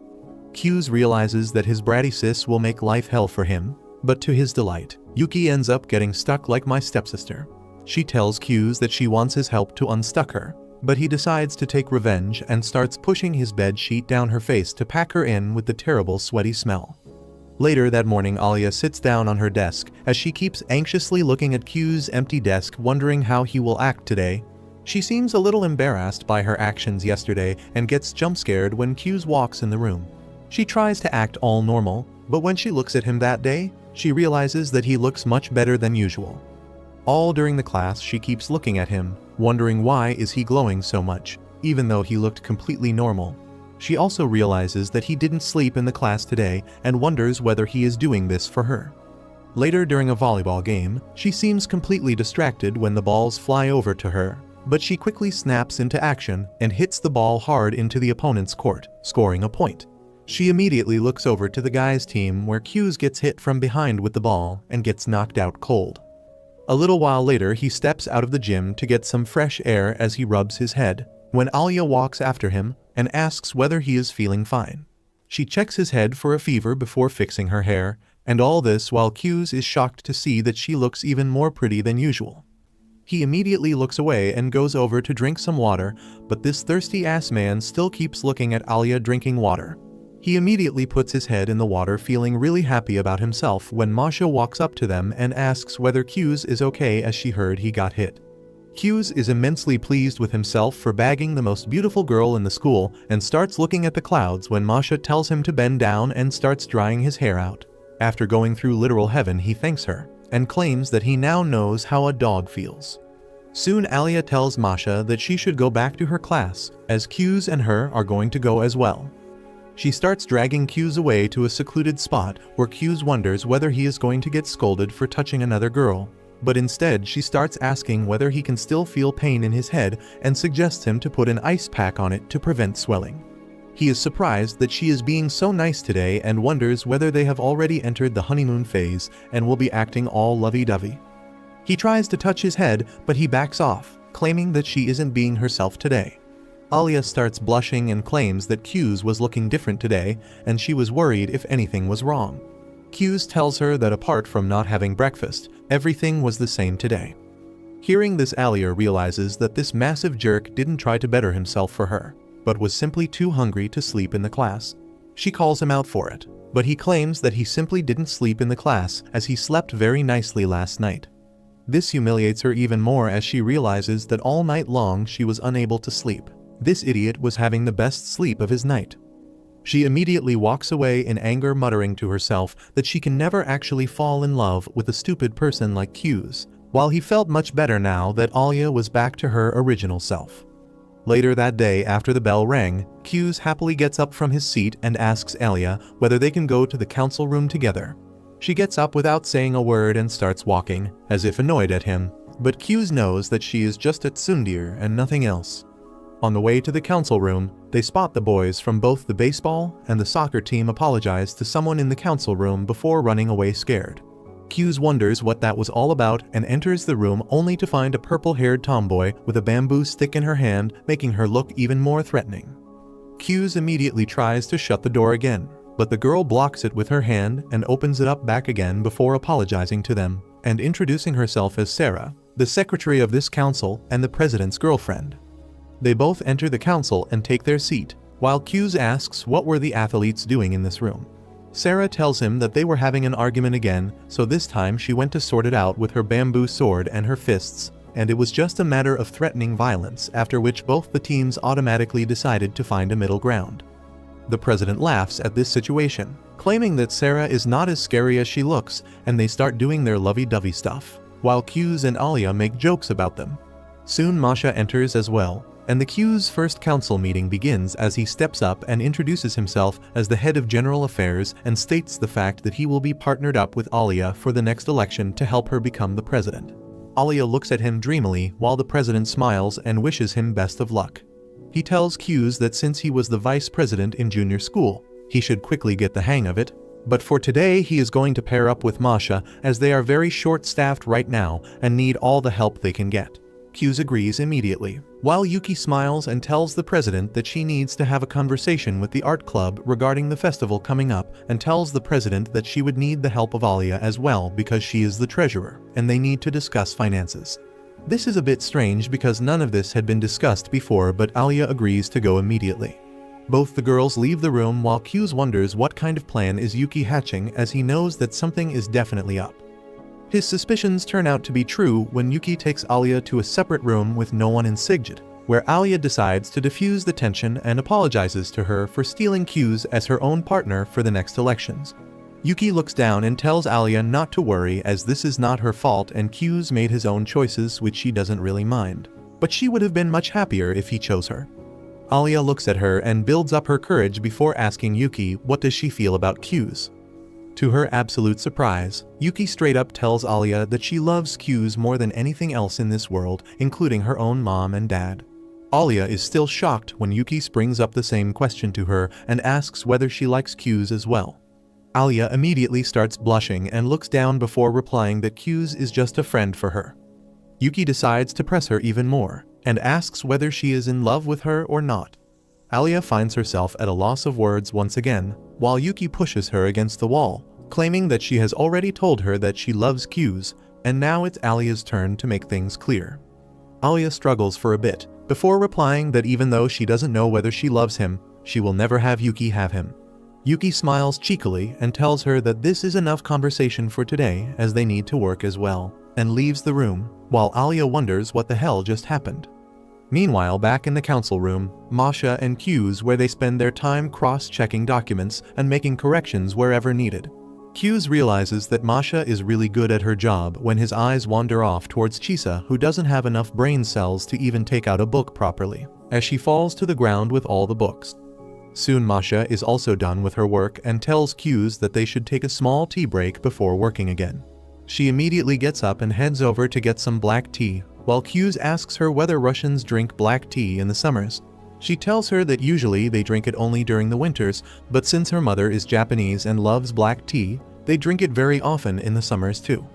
Q's realizes that his bratty sis will make life hell for him, but to his delight, Yuki ends up getting stuck like my stepsister. She tells Q's that she wants his help to unstuck her, but he decides to take revenge and starts pushing his bed sheet down her face to pack her in with the terrible sweaty smell. Later that morning, Alia sits down on her desk as she keeps anxiously looking at Q's empty desk, wondering how he will act today. She seems a little embarrassed by her actions yesterday and gets jump scared when Q's walks in the room. She tries to act all normal, but when she looks at him that day, she realizes that he looks much better than usual. All during the class, she keeps looking at him, wondering why is he glowing so much, even though he looked completely normal. She also realizes that he didn't sleep in the class today and wonders whether he is doing this for her. Later during a volleyball game, she seems completely distracted when the balls fly over to her, but she quickly snaps into action and hits the ball hard into the opponent's court, scoring a point. She immediately looks over to the guys' team where Q's gets hit from behind with the ball and gets knocked out cold. A little while later, he steps out of the gym to get some fresh air as he rubs his head, when Alia walks after him and asks whether he is feeling fine. She checks his head for a fever before fixing her hair, and all this while Q's is shocked to see that she looks even more pretty than usual. He immediately looks away and goes over to drink some water, but this thirsty-ass man still keeps looking at Alia drinking water. He immediately puts his head in the water, feeling really happy about himself when Masha walks up to them and asks whether Q's is okay as she heard he got hit. Q's is immensely pleased with himself for bagging the most beautiful girl in the school and starts looking at the clouds when Masha tells him to bend down and starts drying his hair out. After going through literal heaven, he thanks her and claims that he now knows how a dog feels. Soon Alia tells Masha that she should go back to her class as Q's and her are going to go as well. She starts dragging Q's away to a secluded spot where Q's wonders whether he is going to get scolded for touching another girl, but instead she starts asking whether he can still feel pain in his head and suggests him to put an ice pack on it to prevent swelling. He is surprised that she is being so nice today and wonders whether they have already entered the honeymoon phase and will be acting all lovey-dovey. He tries to touch his head, but he backs off, claiming that she isn't being herself today. Alia starts blushing and claims that Q's was looking different today and she was worried if anything was wrong. Q's tells her that apart from not having breakfast, everything was the same today. Hearing this, Alia realizes that this massive jerk didn't try to better himself for her, but was simply too hungry to sleep in the class. She calls him out for it, but he claims that he simply didn't sleep in the class as he slept very nicely last night. This humiliates her even more as she realizes that all night long she was unable to sleep. This idiot was having the best sleep of his night. She immediately walks away in anger, muttering to herself that she can never actually fall in love with a stupid person like Q's, while he felt much better now that Alia was back to her original self. Later that day, after the bell rang, Q's happily gets up from his seat and asks Alia whether they can go to the council room together. She gets up without saying a word and starts walking, as if annoyed at him, but Q's knows that she is just at Sundir and nothing else. On the way to the council room, they spot the boys from both the baseball and the soccer team apologize to someone in the council room before running away scared. Q's wonders what that was all about and enters the room only to find a purple-haired tomboy with a bamboo stick in her hand, making her look even more threatening. Q's immediately tries to shut the door again, but the girl blocks it with her hand and opens it up back again before apologizing to them and introducing herself as Sarah, the secretary of this council and the president's girlfriend. They both enter the council and take their seat, while Q's asks what were the athletes doing in this room. Sarah tells him that they were having an argument again, so this time she went to sort it out with her bamboo sword and her fists, and it was just a matter of threatening violence, after which both the teams automatically decided to find a middle ground. The president laughs at this situation, claiming that Sarah is not as scary as she looks, and they start doing their lovey-dovey stuff, while Q's and Alia make jokes about them. Soon Masha enters as well, and the Q's first council meeting begins as he steps up and introduces himself as the head of general affairs and states the fact that he will be partnered up with Alia for the next election to help her become the president. Alia looks at him dreamily while the president smiles and wishes him best of luck. He tells Q's that since he was the vice president in junior school, he should quickly get the hang of it, but for today he is going to pair up with Masha as they are very short-staffed right now and need all the help they can get. Q's agrees immediately, while Yuki smiles and tells the president that she needs to have a conversation with the art club regarding the festival coming up and tells the president that she would need the help of Alia as well because she is the treasurer and they need to discuss finances. This is a bit strange because none of this had been discussed before, but Alia agrees to go immediately. Both the girls leave the room while Q's wonders what kind of plan is Yuki hatching as he knows that something is definitely up. His suspicions turn out to be true when Yuki takes Alia to a separate room with no one in Sigjit, where Alia decides to diffuse the tension and apologizes to her for stealing Q's as her own partner for the next elections. Yuki looks down and tells Alia not to worry as this is not her fault and Q's made his own choices which she doesn't really mind, but she would have been much happier if he chose her. Alia looks at her and builds up her courage before asking Yuki what does she feel about Q's. To her absolute surprise, Yuki straight up tells Alia that she loves Q's more than anything else in this world, including her own mom and dad. Alia is still shocked when Yuki springs up the same question to her and asks whether she likes Q's as well. Alia immediately starts blushing and looks down before replying that Q's is just a friend for her. Yuki decides to press her even more and asks whether she is in love with her or not. Alia finds herself at a loss of words once again, while Yuki pushes her against the wall, claiming that she has already told her that she loves Q's, and now it's Alia's turn to make things clear. Alia struggles for a bit, before replying that even though she doesn't know whether she loves him, she will never have Yuki have him. Yuki smiles cheekily and tells her that this is enough conversation for today as they need to work as well, and leaves the room, while Alia wonders what the hell just happened. Meanwhile, back in the council room, Masha and Q's where they spend their time cross-checking documents and making corrections wherever needed. Q's realizes that Masha is really good at her job when his eyes wander off towards Chisa, who doesn't have enough brain cells to even take out a book properly, as she falls to the ground with all the books. Soon Masha is also done with her work and tells Q's that they should take a small tea break before working again. She immediately gets up and heads over to get some black tea, while Q's asks her whether Russians drink black tea in the summers. She tells her that usually they drink it only during the winters, but since her mother is Japanese and loves black tea, they drink it very often in the summers too.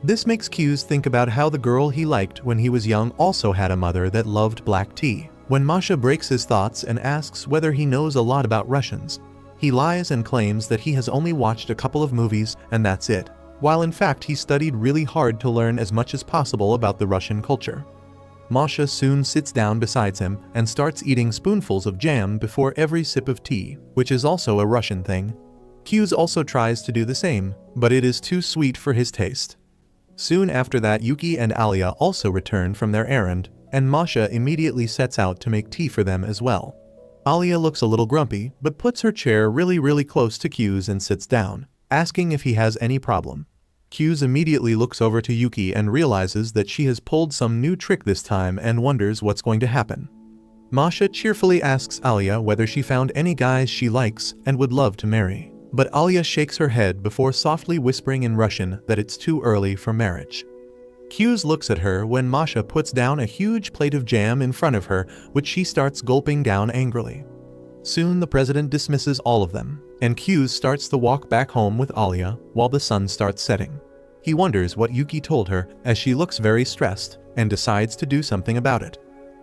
This makes Q's think about how the girl he liked when he was young also had a mother that loved black tea. When Masha breaks his thoughts and asks whether he knows a lot about Russians, he lies and claims that he has only watched a couple of movies and that's it, while in fact he studied really hard to learn as much as possible about the Russian culture. Masha soon sits down beside him and starts eating spoonfuls of jam before every sip of tea, which is also a Russian thing. Q's also tries to do the same, but it is too sweet for his taste. Soon after that, Yuki and Alia also return from their errand, and Masha immediately sets out to make tea for them as well. Alia looks a little grumpy, but puts her chair really close to Q's and sits down, asking if he has any problem. Q's immediately looks over to Yuki and realizes that she has pulled some new trick this time and wonders what's going to happen. Masha cheerfully asks Alia whether she found any guys she likes and would love to marry, but Alia shakes her head before softly whispering in Russian that it's too early for marriage. Q's looks at her when Masha puts down a huge plate of jam in front of her, which she starts gulping down angrily. Soon the president dismisses all of them, and Q's starts the walk back home with Alia while the sun starts setting. He wonders what Yuki told her as she looks very stressed and decides to do something about it.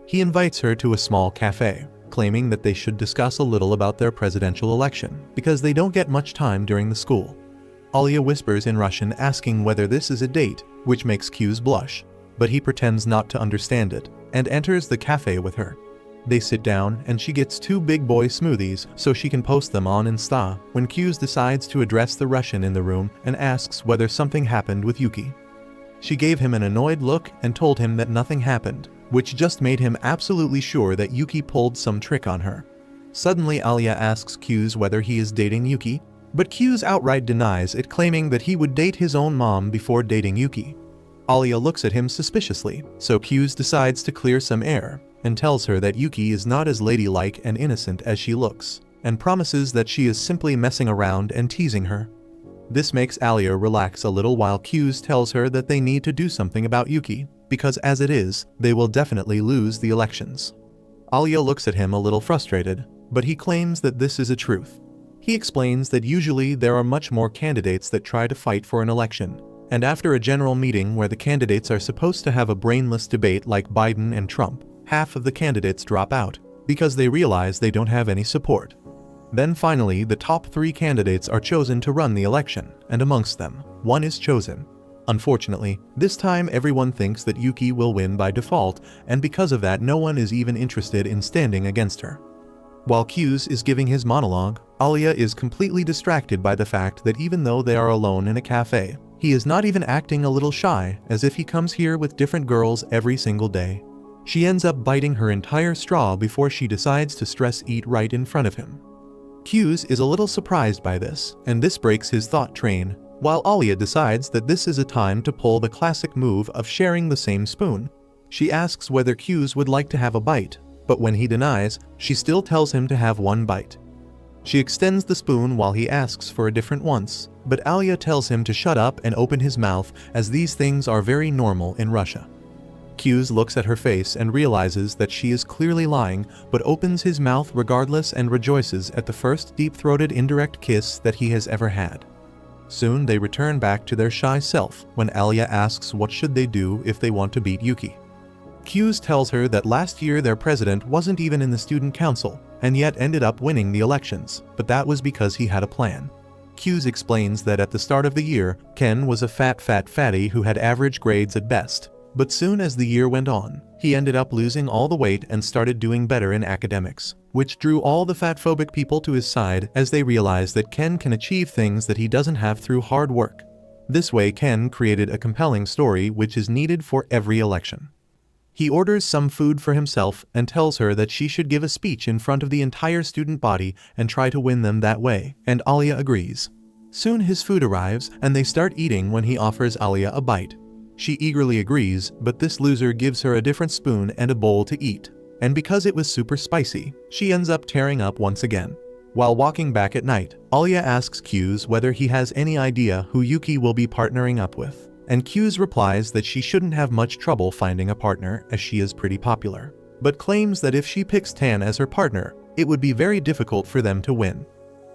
He invites her to a small cafe, claiming that they should discuss a little about their presidential election because they don't get much time during the school. Alia whispers in Russian asking whether this is a date, which makes Q's blush, but he pretends not to understand it and enters the cafe with her. They sit down and she gets 2 big boy smoothies so she can post them on Insta when Q's decides to address the Russian in the room and asks whether something happened with Yuki. She gave him an annoyed look and told him that nothing happened, which just made him absolutely sure that Yuki pulled some trick on her. Suddenly Alia asks Q's whether he is dating Yuki, but Q's outright denies it, claiming that he would date his own mom before dating Yuki. Alia looks at him suspiciously, so Q's decides to clear some air and tells her that Yuki is not as ladylike and innocent as she looks, and promises that she is simply messing around and teasing her. This makes Alia relax a little while Q's tells her that they need to do something about Yuki, because as it is, they will definitely lose the elections. Alia looks at him a little frustrated, but he claims that this is a truth. He explains that usually there are much more candidates that try to fight for an election, and after a general meeting where the candidates are supposed to have a brainless debate like Biden and Trump, half of the candidates drop out because they realize they don't have any support. Then finally, the top 3 candidates are chosen to run the election, and amongst them, one is chosen. Unfortunately, this time everyone thinks that Yuki will win by default, and because of that no one is even interested in standing against her. While Q's is giving his monologue, Alia is completely distracted by the fact that even though they are alone in a cafe, he is not even acting a little shy, as if he comes here with different girls every single day. She ends up biting her entire straw before she decides to stress eat right in front of him. Q's is a little surprised by this, and this breaks his thought train, while Alia decides that this is a time to pull the classic move of sharing the same spoon. She asks whether Q's would like to have a bite, but when he denies, she still tells him to have 1 bite. She extends the spoon while he asks for a different once, but Alia tells him to shut up and open his mouth, as these things are very normal in Russia. Q's looks at her face and realizes that she is clearly lying, but opens his mouth regardless and rejoices at the first deep-throated indirect kiss that he has ever had. Soon they return back to their shy self when Alia asks what should they do if they want to beat Yuki. Q's tells her that last year their president wasn't even in the student council and yet ended up winning the elections, but that was because he had a plan. Q's explains that at the start of the year, Ken was a fat fatty who had average grades at best. But soon as the year went on, he ended up losing all the weight and started doing better in academics, which drew all the fatphobic people to his side as they realized that Ken can achieve things that he doesn't have through hard work. This way Ken created a compelling story which is needed for every election. He orders some food for himself and tells her that she should give a speech in front of the entire student body and try to win them that way, and Alia agrees. Soon his food arrives and they start eating when he offers Alia a bite. She eagerly agrees, but this loser gives her a different spoon and a bowl to eat, and because it was super spicy, she ends up tearing up once again. While walking back at night, Alia asks Q's whether he has any idea who Yuki will be partnering up with, and Q's replies that she shouldn't have much trouble finding a partner as she is pretty popular, but claims that if she picks Tan as her partner, it would be very difficult for them to win.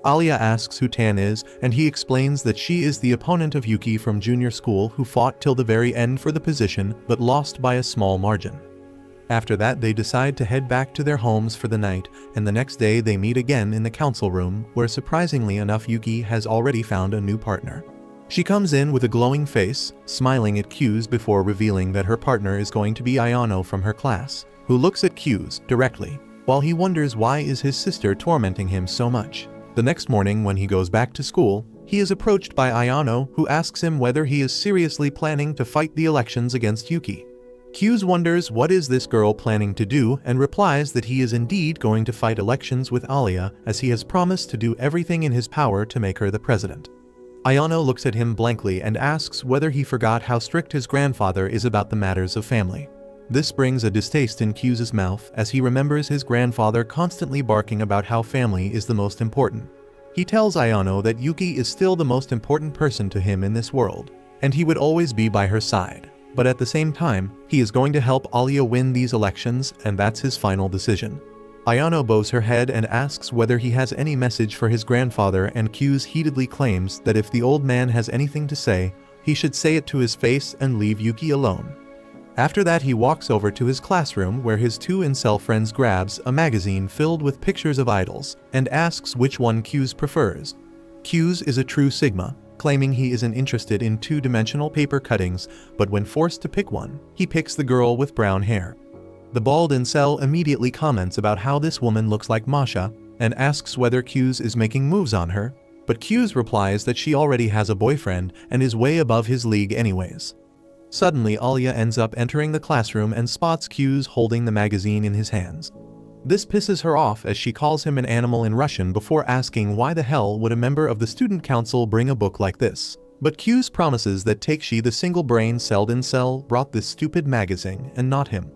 Alia asks who Tan is, and he explains that she is the opponent of Yuki from junior school who fought till the very end for the position but lost by a small margin. After that they decide to head back to their homes for the night, and the next day they meet again in the council room where surprisingly enough Yuki has already found a new partner. She comes in with a glowing face, smiling at Q's before revealing that her partner is going to be Ayano from her class, who looks at Q's directly, while he wonders why is his sister tormenting him so much. The next morning when he goes back to school, he is approached by Ayano, who asks him whether he is seriously planning to fight the elections against Yuki. Q's wonders what is this girl planning to do and replies that he is indeed going to fight elections with Alia as he has promised to do everything in his power to make her the president. Ayano looks at him blankly and asks whether he forgot how strict his grandfather is about the matters of family. This brings a distaste in Q's mouth as he remembers his grandfather constantly barking about how family is the most important. He tells Ayano that Yuki is still the most important person to him in this world, and he would always be by her side. But at the same time, he is going to help Alia win these elections, and that's his final decision. Ayano bows her head and asks whether he has any message for his grandfather, and Q's heatedly claims that if the old man has anything to say, he should say it to his face and leave Yuki alone. After that, he walks over to his classroom where his two incel friends grabs a magazine filled with pictures of idols and asks which one Q's prefers. Q's is a true Sigma, claiming he isn't interested in two-dimensional paper cuttings, but when forced to pick one, he picks the girl with brown hair. The bald incel immediately comments about how this woman looks like Masha and asks whether Q's is making moves on her, but Q's replies that she already has a boyfriend and is way above his league anyways. Suddenly, Alia ends up entering the classroom and spots Q's holding the magazine in his hands. This pisses her off as she calls him an animal in Russian before asking why the hell would a member of the student council bring a book like this. But Q's promises that Takeshi, the single-brain-celled incel, brought this stupid magazine and not him.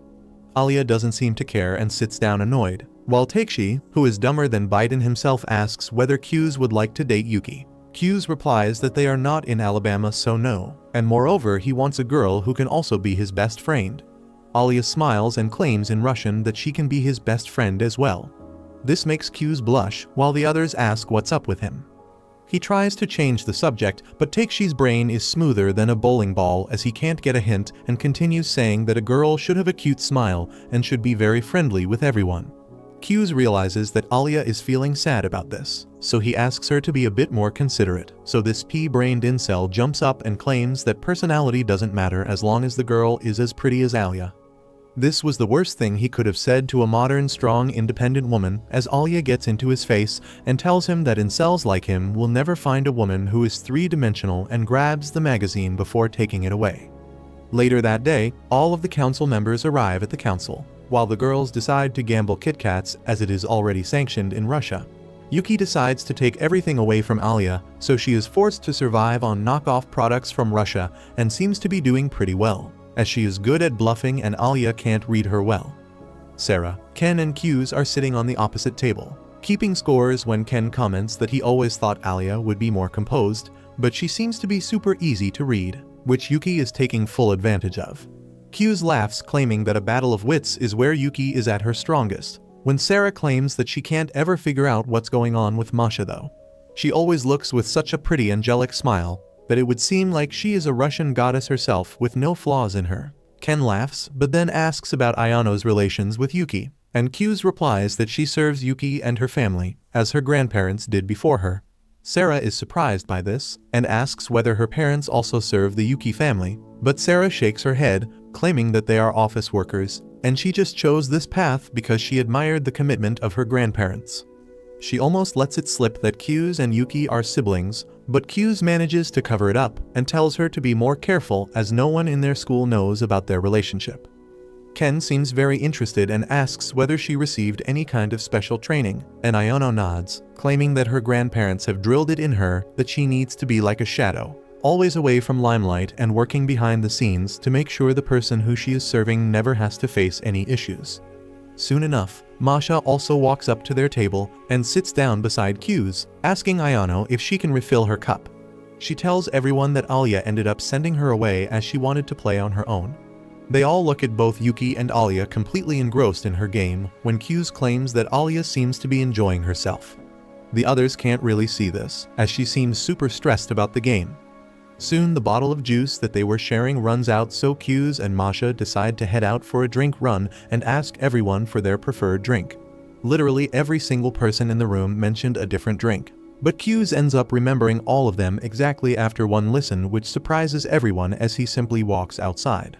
Alia doesn't seem to care and sits down annoyed, while Takeshi, who is dumber than Biden himself, asks whether Q's would like to date Yuki. Q's replies that they are not in Alabama, so no, and moreover he wants a girl who can also be his best friend. Alia smiles and claims in Russian that she can be his best friend as well. This makes Q's blush, while the others ask what's up with him. He tries to change the subject, but Takeshi's brain is smoother than a bowling ball as he can't get a hint and continues saying that a girl should have a cute smile and should be very friendly with everyone. Q's realizes that Alia is feeling sad about this, so he asks her to be a bit more considerate. So this pea-brained incel jumps up and claims that personality doesn't matter as long as the girl is as pretty as Alia. This was the worst thing he could have said to a modern, strong, independent woman, as Alia gets into his face and tells him that incels like him will never find a woman who is three-dimensional, and grabs the magazine before taking it away. Later that day, all of the council members arrive at the council. While the girls decide to gamble Kit Kats as it is already sanctioned in Russia. Yuki decides to take everything away from Alia, so she is forced to survive on knockoff products from Russia and seems to be doing pretty well, as she is good at bluffing and Alia can't read her well. Sarah, Ken and Q's are sitting on the opposite table, keeping scores when Ken comments that he always thought Alia would be more composed, but she seems to be super easy to read, which Yuki is taking full advantage of. Q's laughs, claiming that a battle of wits is where Yuki is at her strongest, when Sarah claims that she can't ever figure out what's going on with Masha though. She always looks with such a pretty angelic smile that it would seem like she is a Russian goddess herself with no flaws in her. Ken laughs, but then asks about Ayano's relations with Yuki, and Q's replies that she serves Yuki and her family, as her grandparents did before her. Sarah is surprised by this, and asks whether her parents also serve the Yuki family, but Sarah shakes her head, claiming that they are office workers, and she just chose this path because she admired the commitment of her grandparents. She almost lets it slip that Q's and Yuki are siblings, but Q's manages to cover it up and tells her to be more careful as no one in their school knows about their relationship. Ken seems very interested and asks whether she received any kind of special training, and Ayano nods, claiming that her grandparents have drilled it in her that she needs to be like a shadow, always away from limelight and working behind the scenes to make sure the person who she is serving never has to face any issues. Soon enough, Masha also walks up to their table and sits down beside Q's, asking Ayano if she can refill her cup. She tells everyone that Alia ended up sending her away as she wanted to play on her own. They all look at both Yuki and Alia completely engrossed in her game, when Q's claims that Alia seems to be enjoying herself. The others can't really see this, as she seems super stressed about the game. Soon the bottle of juice that they were sharing runs out, so Q's and Masha decide to head out for a drink run and ask everyone for their preferred drink. Literally every single person in the room mentioned a different drink, but Q's ends up remembering all of them exactly after one listen, which surprises everyone as he simply walks outside.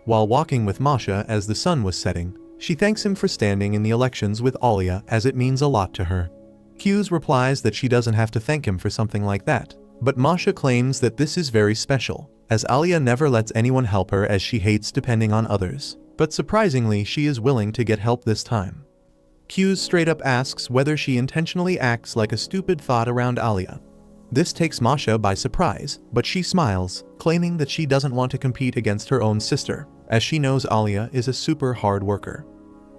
While walking with Masha as the sun was setting, she thanks him for standing in the elections with Alia as it means a lot to her. Q's replies that she doesn't have to thank him for something like that, but Masha claims that this is very special, as Alia never lets anyone help her as she hates depending on others, but surprisingly she is willing to get help this time. Q's straight up asks whether she intentionally acts like a stupid thought around Alia. This takes Masha by surprise, but she smiles, claiming that she doesn't want to compete against her own sister, as she knows Alia is a super hard worker.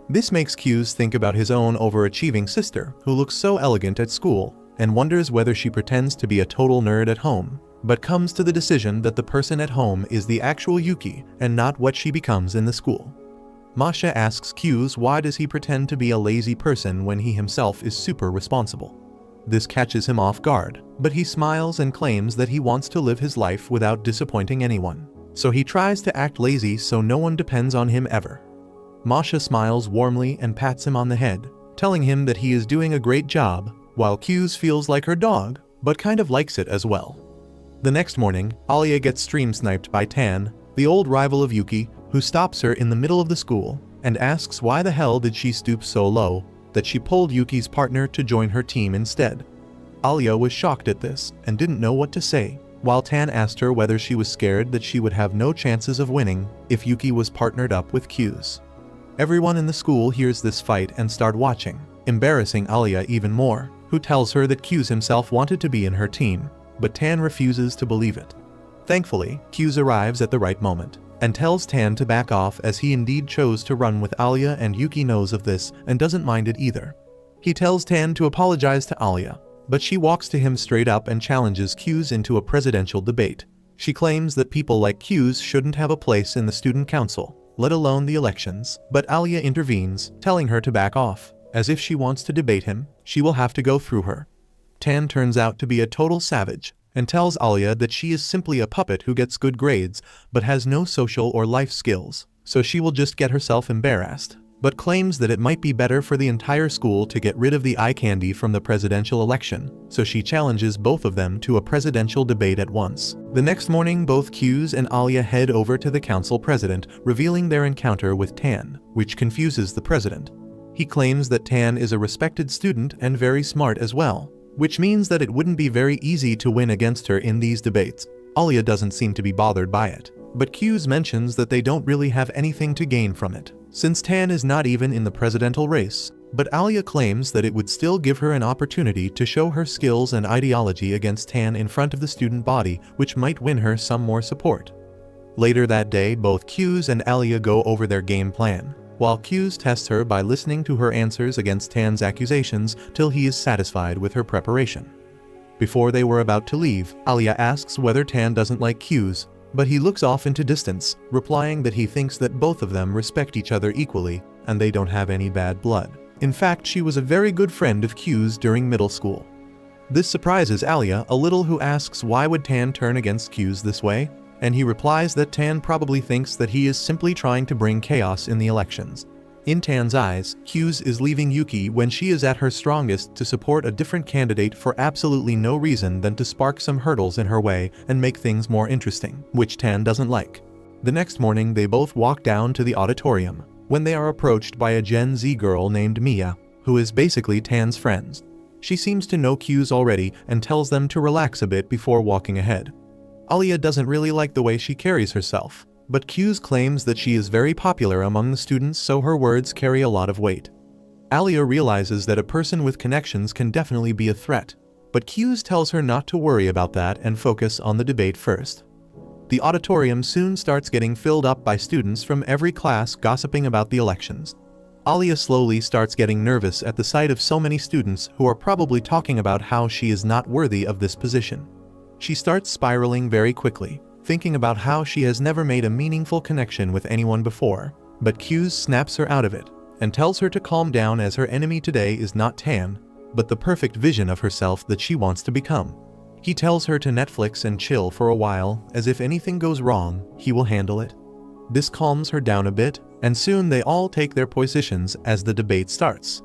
This makes Q's think about his own overachieving sister, who looks so elegant at school, and wonders whether she pretends to be a total nerd at home, but comes to the decision that the person at home is the actual Yuki and not what she becomes in the school. Masha asks Q's why does he pretend to be a lazy person when he himself is super responsible. This catches him off guard, but he smiles and claims that he wants to live his life without disappointing anyone. So he tries to act lazy so no one depends on him ever. Masha smiles warmly and pats him on the head, telling him that he is doing a great job, while Q's feels like her dog, but kind of likes it as well. The next morning, Alia gets stream sniped by Tan, the old rival of Yuki, who stops her in the middle of the school and asks why the hell did she stoop so low that she pulled Yuki's partner to join her team instead. Alia was shocked at this and didn't know what to say, while Tan asked her whether she was scared that she would have no chances of winning if Yuki was partnered up with Q's. Everyone in the school hears this fight and start watching, embarrassing Alia even more, who tells her that Q's himself wanted to be in her team, but Tan refuses to believe it. Thankfully, Q's arrives at the right moment and tells Tan to back off as he indeed chose to run with Alia, and Yuki knows of this and doesn't mind it either. He tells Tan to apologize to Alia, but she walks to him straight up and challenges Q's into a presidential debate. She claims that people like Q's shouldn't have a place in the student council, let alone the elections, but Alia intervenes, telling her to back off, as if she wants to debate him, she will have to go through her. Tan turns out to be a total savage, and tells Alia that she is simply a puppet who gets good grades but has no social or life skills, so she will just get herself embarrassed, but claims that it might be better for the entire school to get rid of the eye candy from the presidential election, so she challenges both of them to a presidential debate at once. The next morning, both Q's and Alia head over to the council president, revealing their encounter with Tan, which confuses the president. He claims that Tan is a respected student and very smart as well, which means that it wouldn't be very easy to win against her in these debates. Alia doesn't seem to be bothered by it, but Q's mentions that they don't really have anything to gain from it, since Tan is not even in the presidential race, but Alia claims that it would still give her an opportunity to show her skills and ideology against Tan in front of the student body, which might win her some more support. Later that day, both Q's and Alia go over their game plan, while Q's tests her by listening to her answers against Tan's accusations till he is satisfied with her preparation. Before they were about to leave, Alia asks whether Tan doesn't like Q's, but he looks off into distance, replying that he thinks that both of them respect each other equally, and they don't have any bad blood. In fact, she was a very good friend of Q's during middle school. This surprises Alia a little, who asks why would Tan turn against Q's this way, and he replies that Tan probably thinks that he is simply trying to bring chaos in the elections. In Tan's eyes, Q's is leaving Yuki when she is at her strongest to support a different candidate for absolutely no reason than to spark some hurdles in her way and make things more interesting, which Tan doesn't like. The next morning, they both walk down to the auditorium, when they are approached by a Gen Z girl named Mia, who is basically Tan's friend. She seems to know Q's already and tells them to relax a bit before walking ahead. Alia doesn't really like the way she carries herself, but Q's claims that she is very popular among the students, so her words carry a lot of weight. Alia realizes that a person with connections can definitely be a threat, but Q's tells her not to worry about that and focus on the debate first. The auditorium soon starts getting filled up by students from every class gossiping about the elections. Alia slowly starts getting nervous at the sight of so many students who are probably talking about how she is not worthy of this position. She starts spiraling very quickly, thinking about how she has never made a meaningful connection with anyone before, but Q's snaps her out of it and tells her to calm down, as her enemy today is not Tan, but the perfect vision of herself that she wants to become. He tells her to Netflix and chill for a while, as if anything goes wrong, he will handle it. This calms her down a bit, and soon they all take their positions as the debate starts.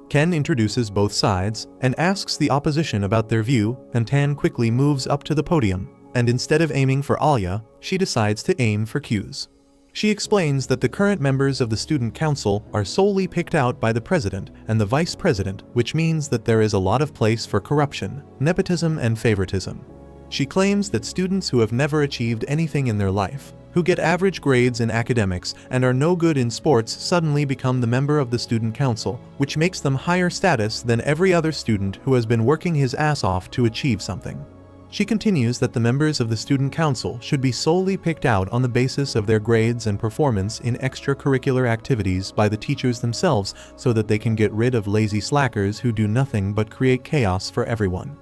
Ken introduces both sides and asks the opposition about their view, and Tan quickly moves up to the podium, and instead of aiming for Alia, she decides to aim for Q's. She explains that the current members of the student council are solely picked out by the president and the vice president, which means that there is a lot of place for corruption, nepotism, and favoritism. She claims that students who have never achieved anything in their life, who get average grades in academics and are no good in sports, suddenly become the member of the student council, which makes them higher status than every other student who has been working his ass off to achieve something. She continues that the members of the student council should be solely picked out on the basis of their grades and performance in extracurricular activities by the teachers themselves, so that they can get rid of lazy slackers who do nothing but create chaos for everyone.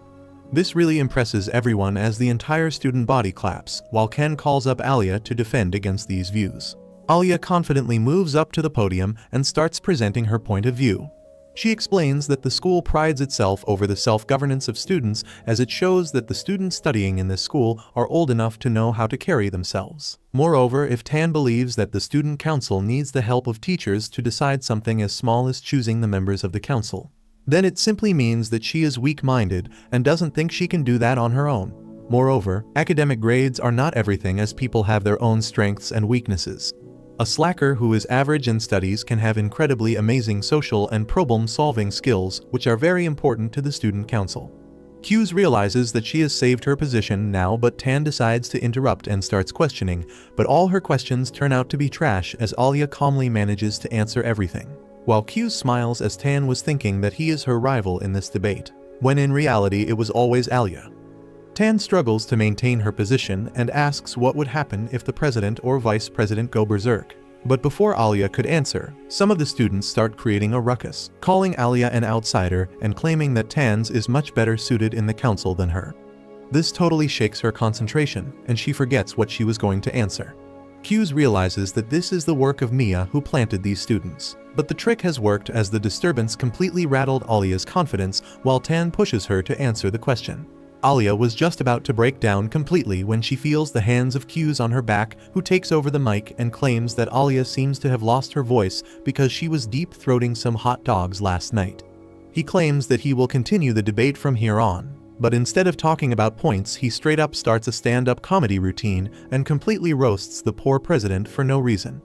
This really impresses everyone, as the entire student body claps, while Ken calls up Alia to defend against these views. Alia confidently moves up to the podium and starts presenting her point of view. She explains that the school prides itself over the self-governance of students, as it shows that the students studying in this school are old enough to know how to carry themselves. Moreover, if Tan believes that the student council needs the help of teachers to decide something as small as choosing the members of the council, then it simply means that she is weak-minded and doesn't think she can do that on her own. Moreover, academic grades are not everything, as people have their own strengths and weaknesses. A slacker who is average in studies can have incredibly amazing social and problem-solving skills, which are very important to the student council. Hughes realizes that she has saved her position now, but Tan decides to interrupt and starts questioning, but all her questions turn out to be trash as Alia calmly manages to answer everything. While Hughes smiles as Tan was thinking that he is her rival in this debate, when in reality it was always Alia. Tan struggles to maintain her position and asks what would happen if the president or vice president go berserk. But before Alia could answer, some of the students start creating a ruckus, calling Alia an outsider and claiming that Tan's is much better suited in the council than her. This totally shakes her concentration, and she forgets what she was going to answer. Hughes realizes that this is the work of Mia, who planted these students. But the trick has worked, as the disturbance completely rattled Alia's confidence while Tan pushes her to answer the question. Alia was just about to break down completely when she feels the hands of Hughes on her back, who takes over the mic and claims that Alia seems to have lost her voice because she was deep-throating some hot dogs last night. He claims that he will continue the debate from here on, but instead of talking about points, he straight up starts a stand-up comedy routine and completely roasts the poor president for no reason.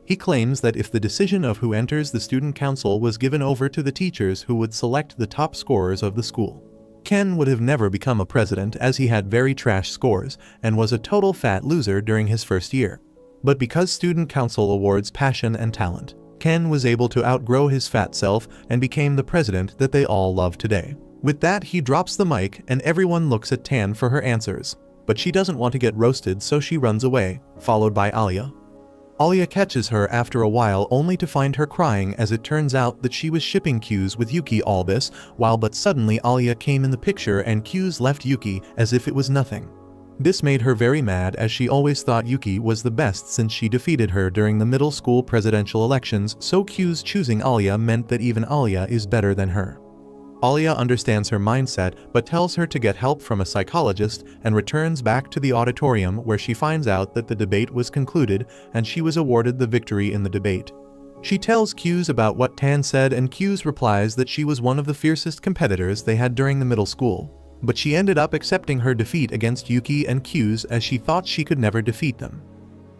He claims that if the decision of who enters the student council was given over to the teachers who would select the top scorers of the school, Ken would have never become a president, as he had very trash scores and was a total fat loser during his first year. But because student council awards passion and talent, Ken was able to outgrow his fat self and became the president that they all love today. With that, he drops the mic and everyone looks at Tan for her answers, but she doesn't want to get roasted, so she runs away, followed by Alia. Alia catches her after a while, only to find her crying, as it turns out that she was shipping Hughes with Yuki all this while, but suddenly Alia came in the picture and Hughes left Yuki as if it was nothing. This made her very mad, as she always thought Yuki was the best since she defeated her during the middle school presidential elections, so Hughes choosing Alia meant that even Alia is better than her. Alia understands her mindset but tells her to get help from a psychologist and returns back to the auditorium, where she finds out that the debate was concluded and she was awarded the victory in the debate. She tells Hughes about what Tan said, and Hughes replies that she was one of the fiercest competitors they had during the middle school, but she ended up accepting her defeat against Yuki and Hughes, as she thought she could never defeat them.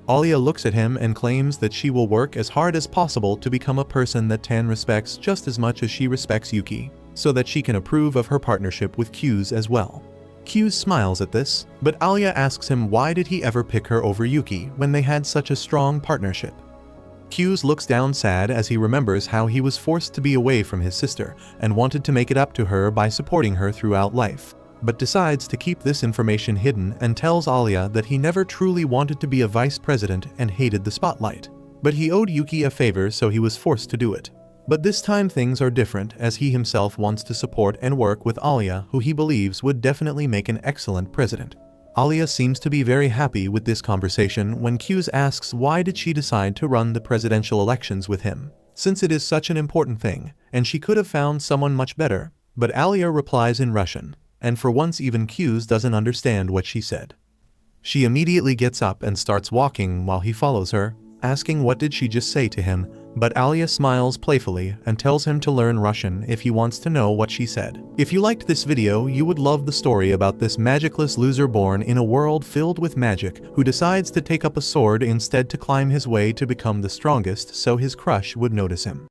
Alia looks at him and claims that she will work as hard as possible to become a person that Tan respects just as much as she respects Yuki, so that she can approve of her partnership with Hughes as well. Hughes smiles at this, but Alia asks him why did he ever pick her over Yuki when they had such a strong partnership. Hughes looks down sad as he remembers how he was forced to be away from his sister and wanted to make it up to her by supporting her throughout life, but decides to keep this information hidden and tells Alia that he never truly wanted to be a vice president and hated the spotlight, but he owed Yuki a favor, so he was forced to do it. But this time things are different, as he himself wants to support and work with Alia, who he believes would definitely make an excellent president. Alia seems to be very happy with this conversation when Hughes asks why did she decide to run the presidential elections with him, since it is such an important thing, and she could have found someone much better. But Alia replies in Russian, and for once even Hughes doesn't understand what she said. She immediately gets up and starts walking while he follows her, asking what did she just say to him, but Alia smiles playfully and tells him to learn Russian if he wants to know what she said. If you liked this video, you would love the story about this magicless loser born in a world filled with magic who decides to take up a sword instead to climb his way to become the strongest so his crush would notice him.